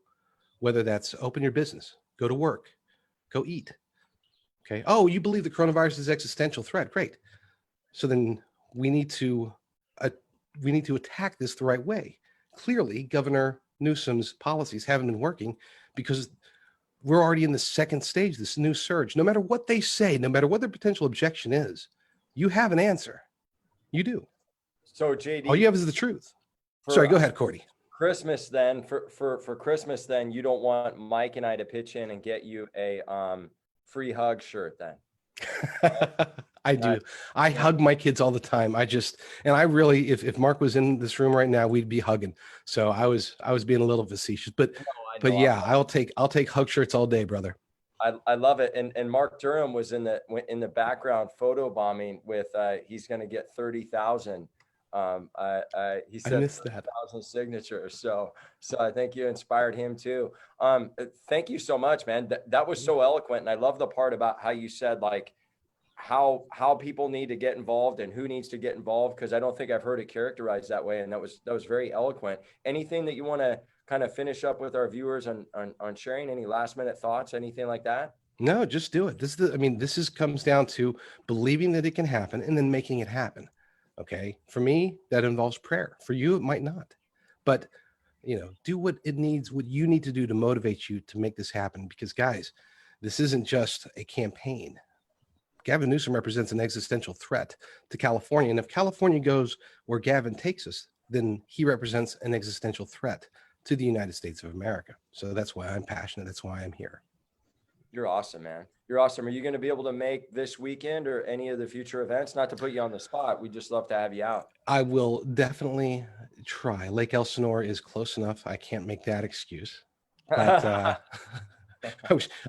whether that's open your business, go to work, go eat. Okay. Oh, you believe the coronavirus is an existential threat. Great. So then we need to attack this the right way. Clearly, Governor Newsom's policies haven't been working because we're already in the second stage, this new surge. No matter what they say, no matter what their potential objection is, you have an answer. You do. So JD, all you have is the truth. Sorry, go ahead, Cordy. Christmas then, for Christmas then, you don't want Mike and I to pitch in and get you a free hug shirt then? I do. I hug my kids all the time. I really, if Mark was in this room right now, we'd be hugging. So I was being a little facetious, but yeah, I'll take hug shirts all day, brother. I love it. And Mark Durham was in the background photo bombing with, he's going to get 30,000. He said 30,000 signatures. So I think you inspired him too. Thank you so much, man. That was so eloquent. And I love the part about how you said like how people need to get involved and who needs to get involved. Cause I don't think I've heard it characterized that way. And that was very eloquent. Anything that you want to kind of finish up with our viewers on sharing, any last minute thoughts, anything like that? No, just do it. This comes down to believing that it can happen and then making it happen. Okay. For me, that involves prayer. For you, it might not, but do what you need to do to motivate you to make this happen. Because guys, this isn't just a campaign. Gavin Newsom represents an existential threat to California. And if California goes where Gavin takes us, then he represents an existential threat to the United States of America. So that's why I'm passionate. That's why I'm here. You're awesome, man. You're awesome. Are you going to be able to make this weekend or any of the future events? Not to put you on the spot. We just love to have you out. I will definitely try. Lake Elsinore is close enough. I can't make that excuse. But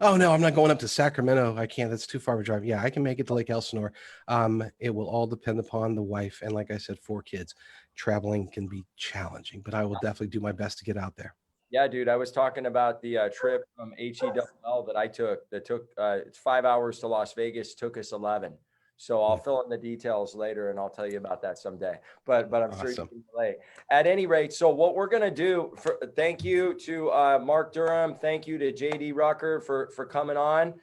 oh no, I'm not going up to Sacramento. I can't. That's too far of a drive. Yeah, I can make it to Lake Elsinore. It will all depend upon the wife. And like I said, 4 kids. Traveling can be challenging, but I will definitely do my best to get out there. Yeah, dude. I was talking about the trip from HELL that I took. That took it's 5 hours to Las Vegas. Took us 11. So I'll fill in the details later, and I'll tell you about that someday. But I'm sure you can relate. At any rate, so what we're gonna do? Thank you to Mark Durham. Thank you to JD Rucker for coming on.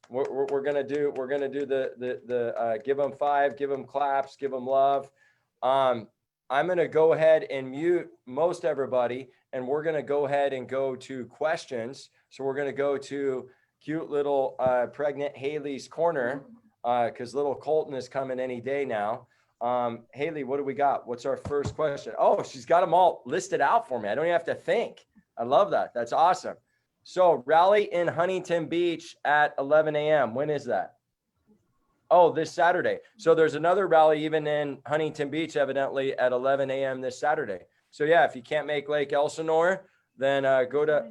We're gonna do the give them 5, give them claps, give them love. I'm going to go ahead and mute most everybody, and we're going to go ahead and go to questions. So we're going to go to cute little pregnant Haley's corner because little Colton is coming any day now. Haley, what do we got? What's our first question? Oh, she's got them all listed out for me. I don't even have to think. I love that. That's awesome. So rally in Huntington Beach at 11 a.m. When is that? Oh, this Saturday. So there's another rally even in Huntington Beach, evidently at 11 a.m. this Saturday. So yeah, if you can't make Lake Elsinore, then go to,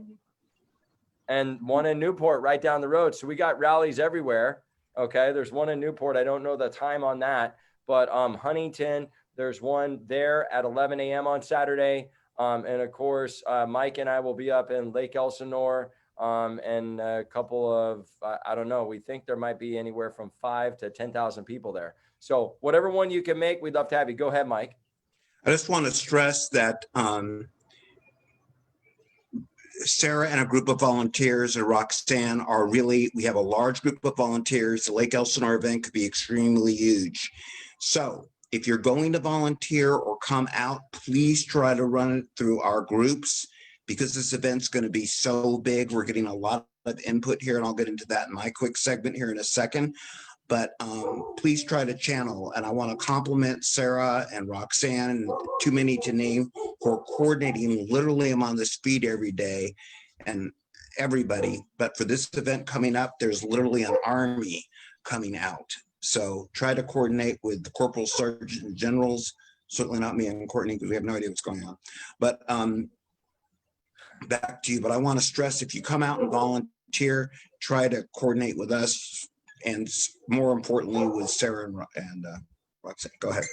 and one in Newport right down the road. So we got rallies everywhere. Okay. There's one in Newport. I don't know the time on that, but Huntington, there's one there at 11 a.m. on Saturday. And of course, Mike and I will be up in Lake Elsinore. And a couple of, I don't know, we think there might be anywhere from 5 to 10,000 people there. So whatever one you can make, we'd love to have you. Go ahead, Mike. I just want to stress that Sarah and a group of volunteers and Roxanne are really, we have a large group of volunteers. The Lake Elsinore event could be extremely huge. So if you're going to volunteer or come out, please try to run it through our groups, because this event's going to be so big. We're getting a lot of input here, and I'll get into that in my quick segment here in a second. But please try to channel. And I want to compliment Sarah and Roxanne, too many to name, for coordinating. Literally, I'm on this feed every day, and everybody. But for this event coming up, there's literally an army coming out. So try to coordinate with the corporal sergeant generals. Certainly not me and Courtney, because we have no idea what's going on. But back to you. But I want to stress, if you come out and volunteer, try to coordinate with us, and more importantly with Sarah and Roxanne. Go ahead.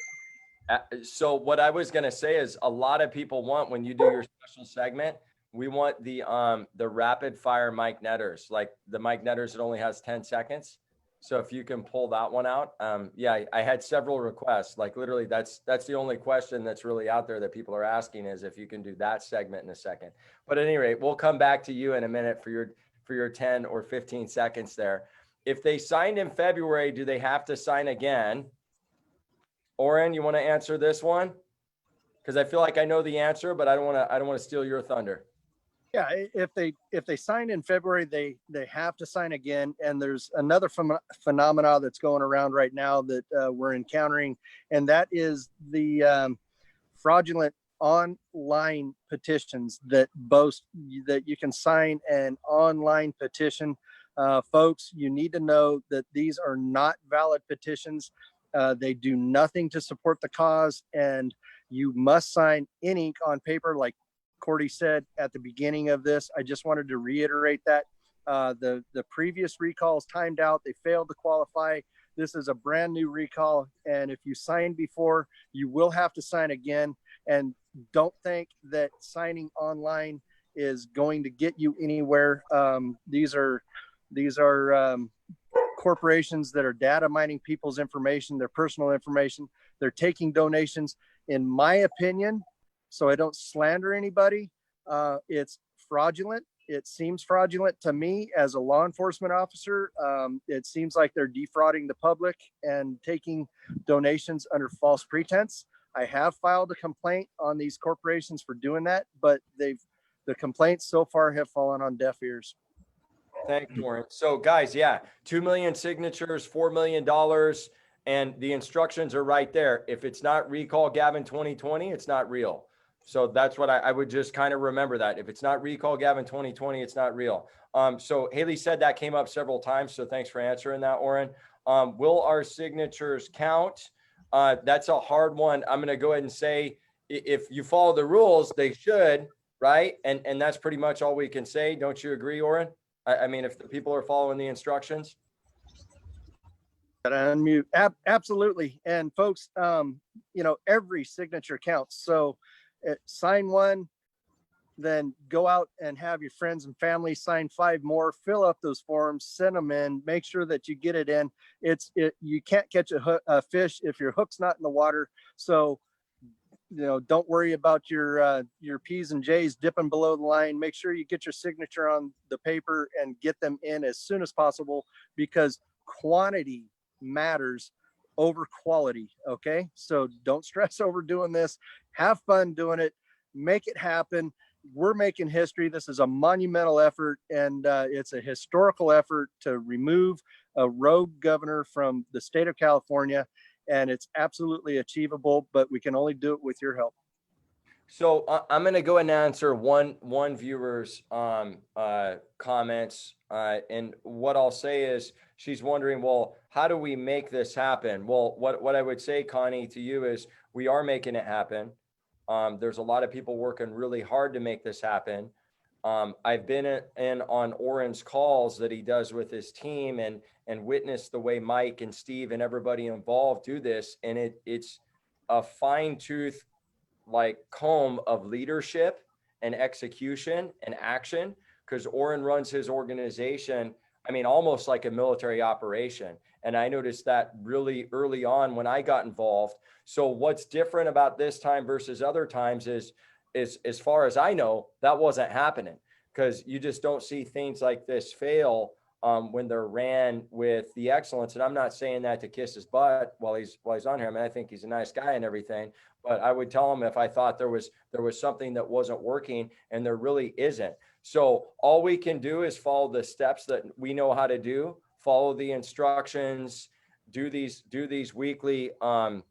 So what I was going to say is, a lot of people want, when you do your special segment, we want the rapid fire Mike Netters, like the Mike Netters that only has 10 seconds. So if you can pull that one out. Yeah, I had several requests. Like literally, that's the only question that's really out there that people are asking, is if you can do that segment in a second. But at any rate, we'll come back to you in a minute for your 10 or 15 seconds there. If they signed in February, do they have to sign again? Oren, you want to answer this one? Because I feel like I know the answer, but I don't want to steal your thunder. Yeah, if they sign in February, they have to sign again. And there's another phenomena that's going around right now that we're encountering, and that is the fraudulent online petitions that boast that you can sign an online petition. Folks, you need to know that these are not valid petitions. They do nothing to support the cause, and you must sign in ink on paper, like Cordy said at the beginning of this. I just wanted to reiterate that the previous recalls timed out. They failed to qualify. This is a brand new recall, and if you signed before, you will have to sign again. And don't think that signing online is going to get you anywhere. These are corporations that are data mining people's information, their personal information. They're taking donations. In my opinion, so I don't slander anybody, it's fraudulent. It seems fraudulent to me as a law enforcement officer. It seems like they're defrauding the public and taking donations under false pretense. I have filed a complaint on these corporations for doing that, but the complaints so far have fallen on deaf ears. Thanks, Warren. So guys, yeah, 2 million signatures, $4 million, and the instructions are right there. If it's not recall Gavin 2020, it's not real. So that's what I would just kind of remember that. If it's not recall Gavin 2020, it's not real. So Haley said that came up several times. So thanks for answering that, Warren. Will our signatures count? That's a hard one. I'm going to go ahead and say, if you follow the rules, they should, right? And that's pretty much all we can say. Don't you agree, Warren? I mean, if the people are following the instructions. Gotta unmute. Absolutely. And folks, you know, every signature counts. So sign one, then go out and have your friends and family sign 5 more, fill up those forms, send them in, make sure that you get it in. You can't catch a fish if your hook's not in the water. So, you know, don't worry about your P's and J's dipping below the line. Make sure you get your signature on the paper and get them in as soon as possible, because quantity matters over quality. Okay. So don't stress over doing this. Have fun doing it. Make it happen. We're making history. This is a monumental effort, and it's a historical effort to remove a rogue governor from the state of California. And it's absolutely achievable, but we can only do it with your help. So I'm going to go and answer one viewer's comments. And what I'll say is, she's wondering, well, how do we make this happen? Well, what I would say, Connie, to you is, we are making it happen. There's a lot of people working really hard to make this happen. I've been in on Oren's calls that he does with his team and witnessed the way Mike and Steve and everybody involved do this. And it's a fine-tooth like comb of leadership and execution and action, because Oren runs his organization, I mean, almost like a military operation. And I noticed that really early on when I got involved. So what's different about this time versus other times is as far as I know, that wasn't happening, because you just don't see things like this fail when they're ran with the excellence. And I'm not saying that to kiss his butt while he's on here. I mean, I think he's a nice guy and everything, but I would tell him if I thought there was something that wasn't working, and there really isn't. So all we can do is follow the steps that we know how to do, follow the instructions, do these weekly town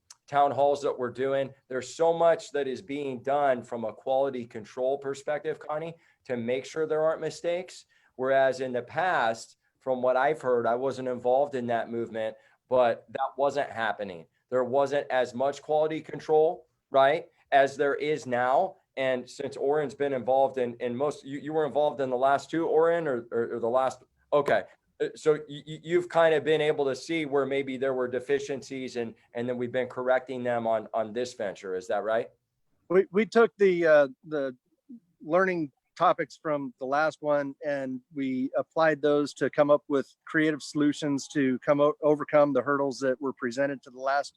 halls that we're doing. There's so much that is being done from a quality control perspective, Connie, to make sure there aren't mistakes. Whereas in the past, from what I've heard, I wasn't involved in that movement, but that wasn't happening. There wasn't as much quality control, right, as there is now. And since Oren's been involved in most, you were involved in the last 2, Oren, or the last, okay. So you've kind of been able to see where maybe there were deficiencies, and then we've been correcting them on this venture. Is that right? We took the learning topics from the last one, and we applied those to come up with creative solutions to overcome the hurdles that were presented to the last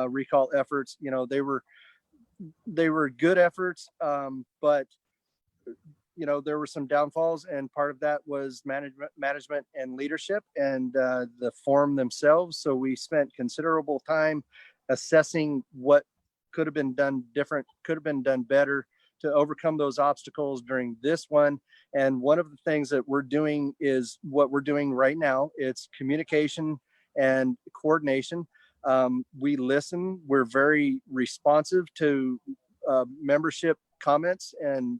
recall efforts. You know, they were good efforts, but you know, there were some downfalls, and part of that was management and leadership and the forum themselves. So we spent considerable time assessing what could have been done different, could have been done better to overcome those obstacles during this one. And one of the things that we're doing is what we're doing right now. It's communication and coordination. We listen. We're very responsive to membership comments and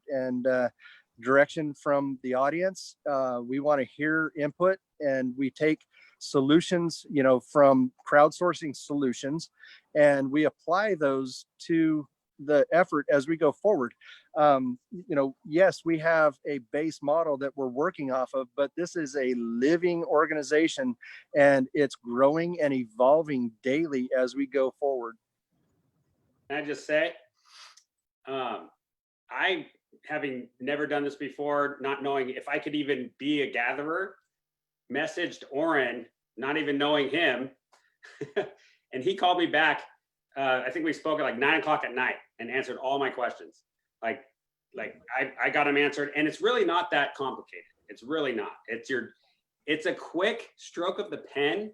direction from the audience. We want to hear input, and we take solutions, you know, from crowdsourcing solutions, and we apply those to the effort as we go forward. You know, yes, we have a base model that we're working off of, but this is a living organization, and it's growing and evolving daily as we go forward. Can I just say, I, having never done this before, not knowing if I could even be a gatherer, messaged Oren, not even knowing him, and he called me back. I think we spoke at like 9 o'clock at night and answered all my questions. Like I got them answered, and it's really not that complicated. It's really not. It's a quick stroke of the pen.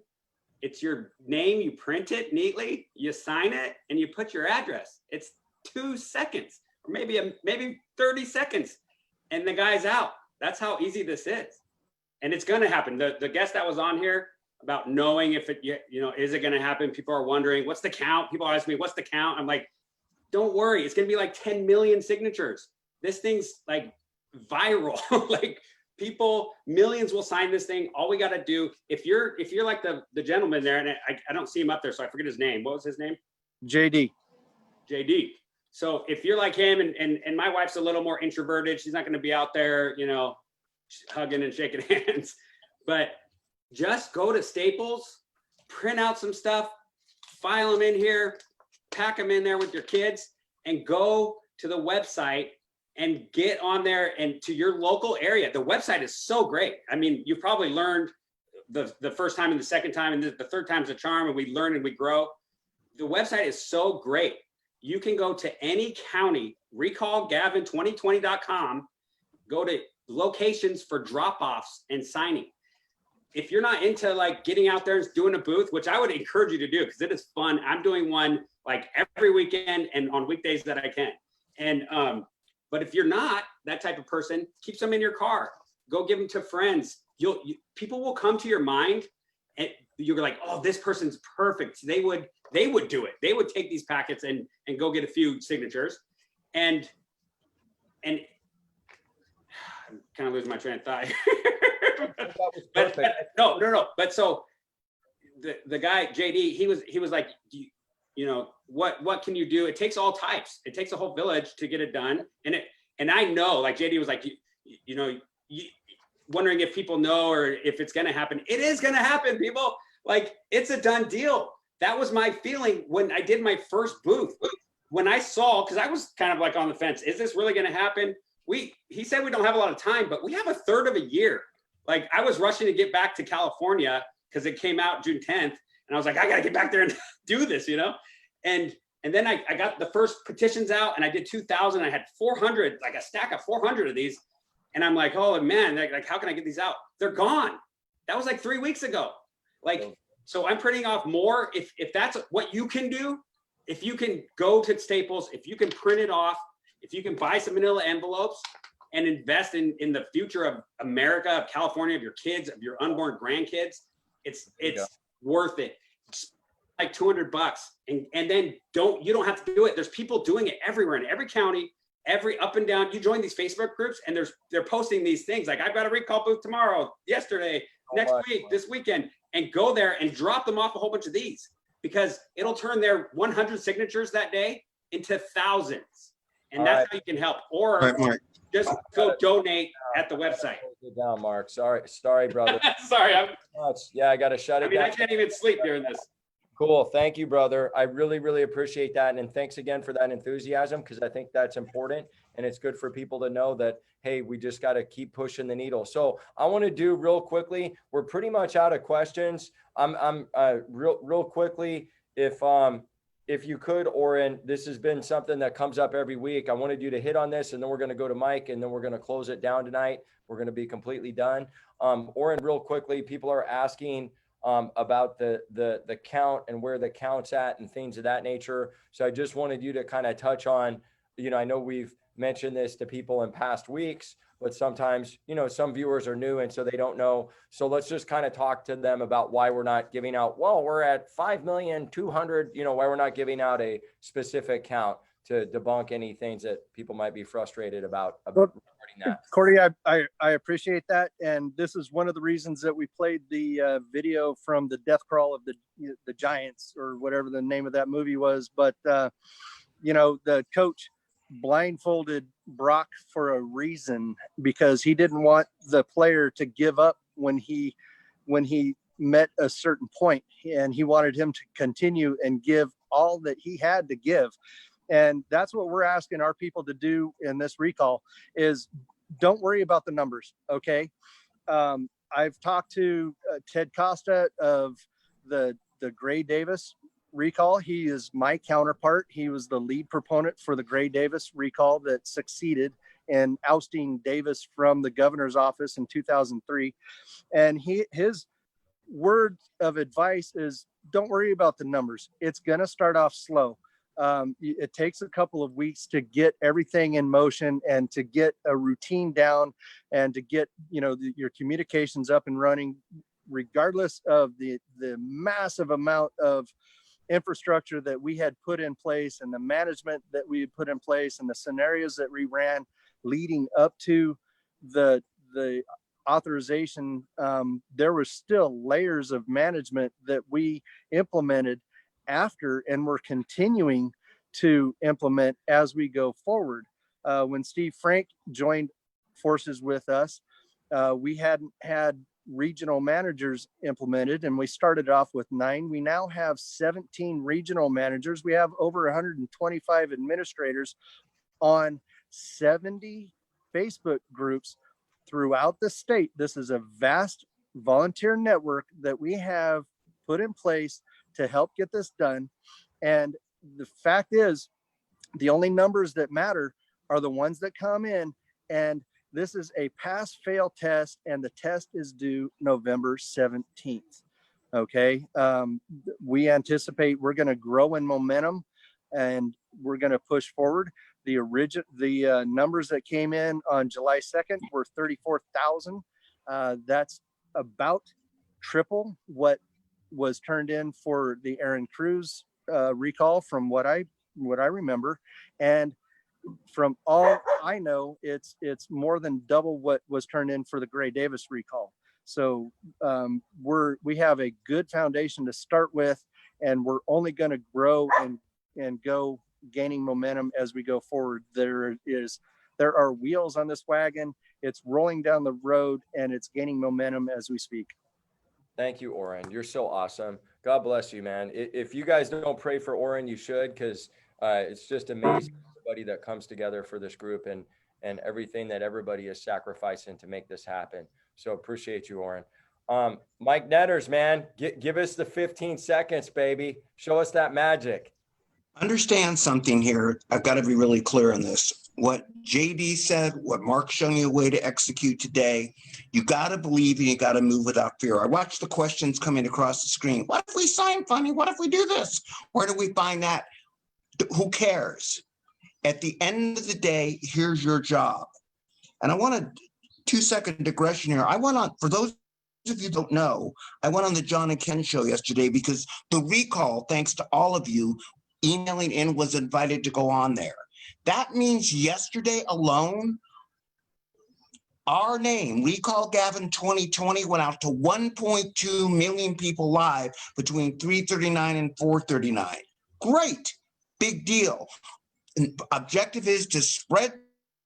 It's your name. You print it neatly, you sign it, and you put your address. It's 2 seconds, or maybe 30 seconds, and the guy's out. That's how easy this is. and it's going to happen. The guest that was on here about knowing if it, you know, is it going to happen? People are wondering, what's the count? People ask me, what's the count? I'm like, don't worry. It's going to be like 10 million signatures. This thing's like viral. Like people, millions will sign this thing. All we got to do, if you're like the gentleman there, and I don't see him up there, so I forget his name. What was his name? JD. So if you're like him, and my wife's a little more introverted, she's not going to be out there, you know, hugging and shaking hands, but just go to Staples, print out some stuff, file them in here, pack them in there with your kids, and go to the website and get on there and to your local area. The website is so great. I mean, you probably learned the first time and the second time, and the third time's a charm, and we learn and we grow. The website is so great. You can go to any county, recallgavin2020.com, go to locations for drop-offs and signing. If you're not into like getting out there and doing a booth, which I would encourage you to do because it is fun. I'm doing one like every weekend and on weekdays that I can. And but if you're not that type of person, keep some in your car. Go give them to friends. People will come to your mind, and you're like, oh, this person's perfect. They would do it. They would take these packets and go get a few signatures. And I'm kind of losing my train of thought. but no. But so the guy, JD, he was like, you know, what can you do? It takes all types. It takes a whole village to get it done. And I know, like JD was like, you know, wondering if people know or if it's going to happen. It is going to happen, people. Like, it's a done deal. That was my feeling when I did my first booth. When I saw, because I was kind of like on the fence, is this really going to happen? He said we don't have a lot of time, but we have a third of a year. Like, I was rushing to get back to California because it came out June 10th. And I was like, I got to get back there and do this, you know? And then I got the first petitions out and I did 2,000. I had 400, like a stack of 400 of these. And I'm like, oh man, like how can I get these out? They're gone. That was like 3 weeks ago. Like, so I'm printing off more. If that's what you can do, if you can go to Staples, if you can print it off, if you can buy some manila envelopes and invest in the future of America, of California, of your kids, of your unborn grandkids, it's worth it. It's like $200 and then you don't have to do it. There's people doing it everywhere in every county, every up and down. You join these Facebook groups and they're posting these things like, I've got a recall booth tomorrow, yesterday, next week, this weekend, and go there and drop them off a whole bunch of these because it'll turn their 100 signatures that day into thousands. And that's how you can help. Or just go donate at the website. It down, Mark. Sorry, brother. Sorry. Yeah, I got to shut it down. I can't even sleep during this. Cool. Thank you, brother. I really, really appreciate that. And thanks again for that enthusiasm, because I think that's important. And it's good for people to know that, hey, we just got to keep pushing the needle. So I want to do real quickly. We're pretty much out of questions. I'm real quickly, if you could, Oren, this has been something that comes up every week. I wanted you to hit on this, and then we're going to go to Mike, and then we're going to close it down tonight. We're going to be completely done. Oren, real quickly, people are asking about the count and where the count's at and things of that nature. So I just wanted you to kind of touch on, I know we've mentioned this to people in past weeks, but sometimes, some viewers are new and so they don't know. So let's just kind of talk to them about why we're not giving out, well, we're at 5,200,000, why we're not giving out a specific count to debunk any things that people might be frustrated about regarding that. Cordy, I appreciate that. And this is one of the reasons that we played the video from the death crawl of the Giants, or whatever the name of that movie was. But, the coach blindfolded Brock for a reason, because he didn't want the player to give up when he met a certain point, and he wanted him to continue and give all that he had to give. And that's what we're asking our people to do in this recall is don't worry about the numbers. Okay. I've talked to Ted Costa of the Gray Davis recall. He is my counterpart. He was the lead proponent for the Gray Davis recall that succeeded in ousting Davis from the governor's office in 2003. And his word of advice is don't worry about the numbers. It's going to start off slow. It takes a couple of weeks to get everything in motion and to get a routine down and to get, your communications up and running, regardless of the massive amount of infrastructure that we had put in place and the management that we had put in place and the scenarios that we ran leading up to the authorization. There were still layers of management that we implemented after and we're continuing to implement as we go forward. When Steve Frank joined forces with us, we hadn't had regional managers implemented, and we started off with 9. We now have 17 regional managers. We have over 125 administrators on 70 Facebook groups throughout the state. This is a vast volunteer network that we have put in place to help get this done. And the fact is, the only numbers that matter are the ones that come in, and this is a pass-fail test, and the test is due November 17th. Okay. We anticipate we're going to grow in momentum and we're going to push forward. The numbers that came in on July 2nd were 34,000. That's about triple what was turned in for the Aaron Cruz recall, from what I remember. And from all I know, it's more than double what was turned in for the Gray Davis recall. So we have a good foundation to start with, and we're only going to grow and go gaining momentum as we go forward. There are wheels on this wagon. It's rolling down the road, and it's gaining momentum as we speak. Thank you, Oren. You're so awesome. God bless you, man. If you guys don't pray for Oren, you should, because it's just amazing, everybody that comes together for this group and everything that everybody is sacrificing to make this happen. So appreciate you, Oren. Mike Netters, man, give us the 15 seconds, baby. Show us that magic. Understand something here. I've got to be really clear on this. What JD said, what Mark's showing you a way to execute today, you got to believe and you got to move without fear. I watched the questions coming across the screen. What if we sign funny? What if we do this? Where do we find that? Who cares? At the end of the day, here's your job. And I want a 2-second digression here. I went on, for those of you who don't know, I went on the John and Ken show yesterday because the recall, thanks to all of you, emailing in, was invited to go on there. That means yesterday alone, our name, Recall Gavin 2020, went out to 1.2 million people live between 3:39 and 4:39. Great, big deal. And objective is to spread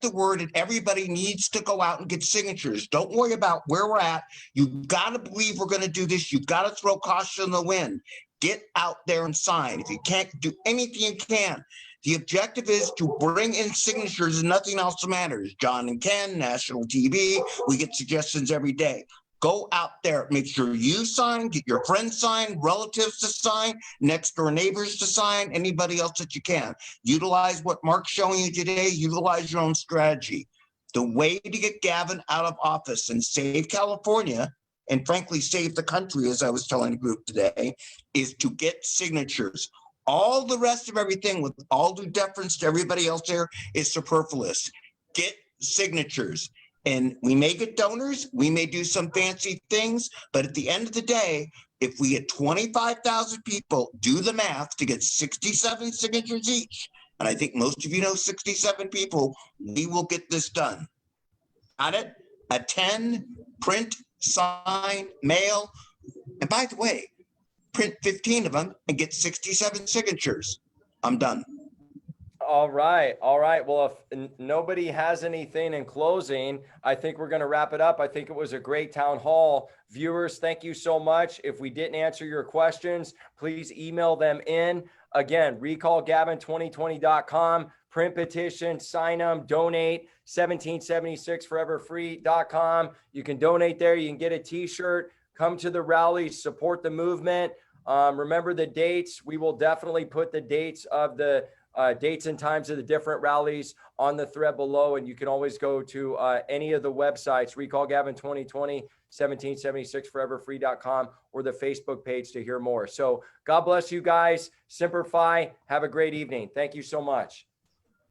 the word, and everybody needs to go out and get signatures. Don't worry about where we're at. You've got to believe we're going to do this. You've got to throw caution in the wind. Get out there and sign. If you can't do anything, you can. The objective is to bring in signatures and nothing else matters. John and Ken, national TV, we get suggestions every day. Go out there, make sure you sign, get your friends signed, relatives to sign, next door neighbors to sign, anybody else that you can. Utilize what Mark's showing you today, utilize your own strategy. The way to get Gavin out of office and save California, and frankly save the country, as I was telling the group today, is to get signatures. All the rest of everything, with all due deference to everybody else there, is superfluous. Get signatures. And we may get donors, we may do some fancy things, but at the end of the day, if we get 25,000 people, do the math, to get 67 signatures each, and I think most of you know 67 people, we will get this done. Got it? Attend, print, sign, mail, and by the way, print 15 of them and get 67 signatures. I'm done. All right. All right. Well, if nobody has anything in closing, I think we're going to wrap it up. I think it was a great town hall. Viewers, thank you so much. If we didn't answer your questions, please email them in. Again, recallgavin2020.com, print petition, sign them, donate, 1776foreverfree.com. You can donate there. You can get a t-shirt, come to the rally, support the movement. Remember the dates. We will definitely put the dates of the dates and times of the different rallies on the thread below. And you can always go to any of the websites, Recall Gavin 2020, 1776foreverfree.com, or the Facebook page to hear more. So God bless you guys. Semper Fi. Have a great evening. Thank you so much.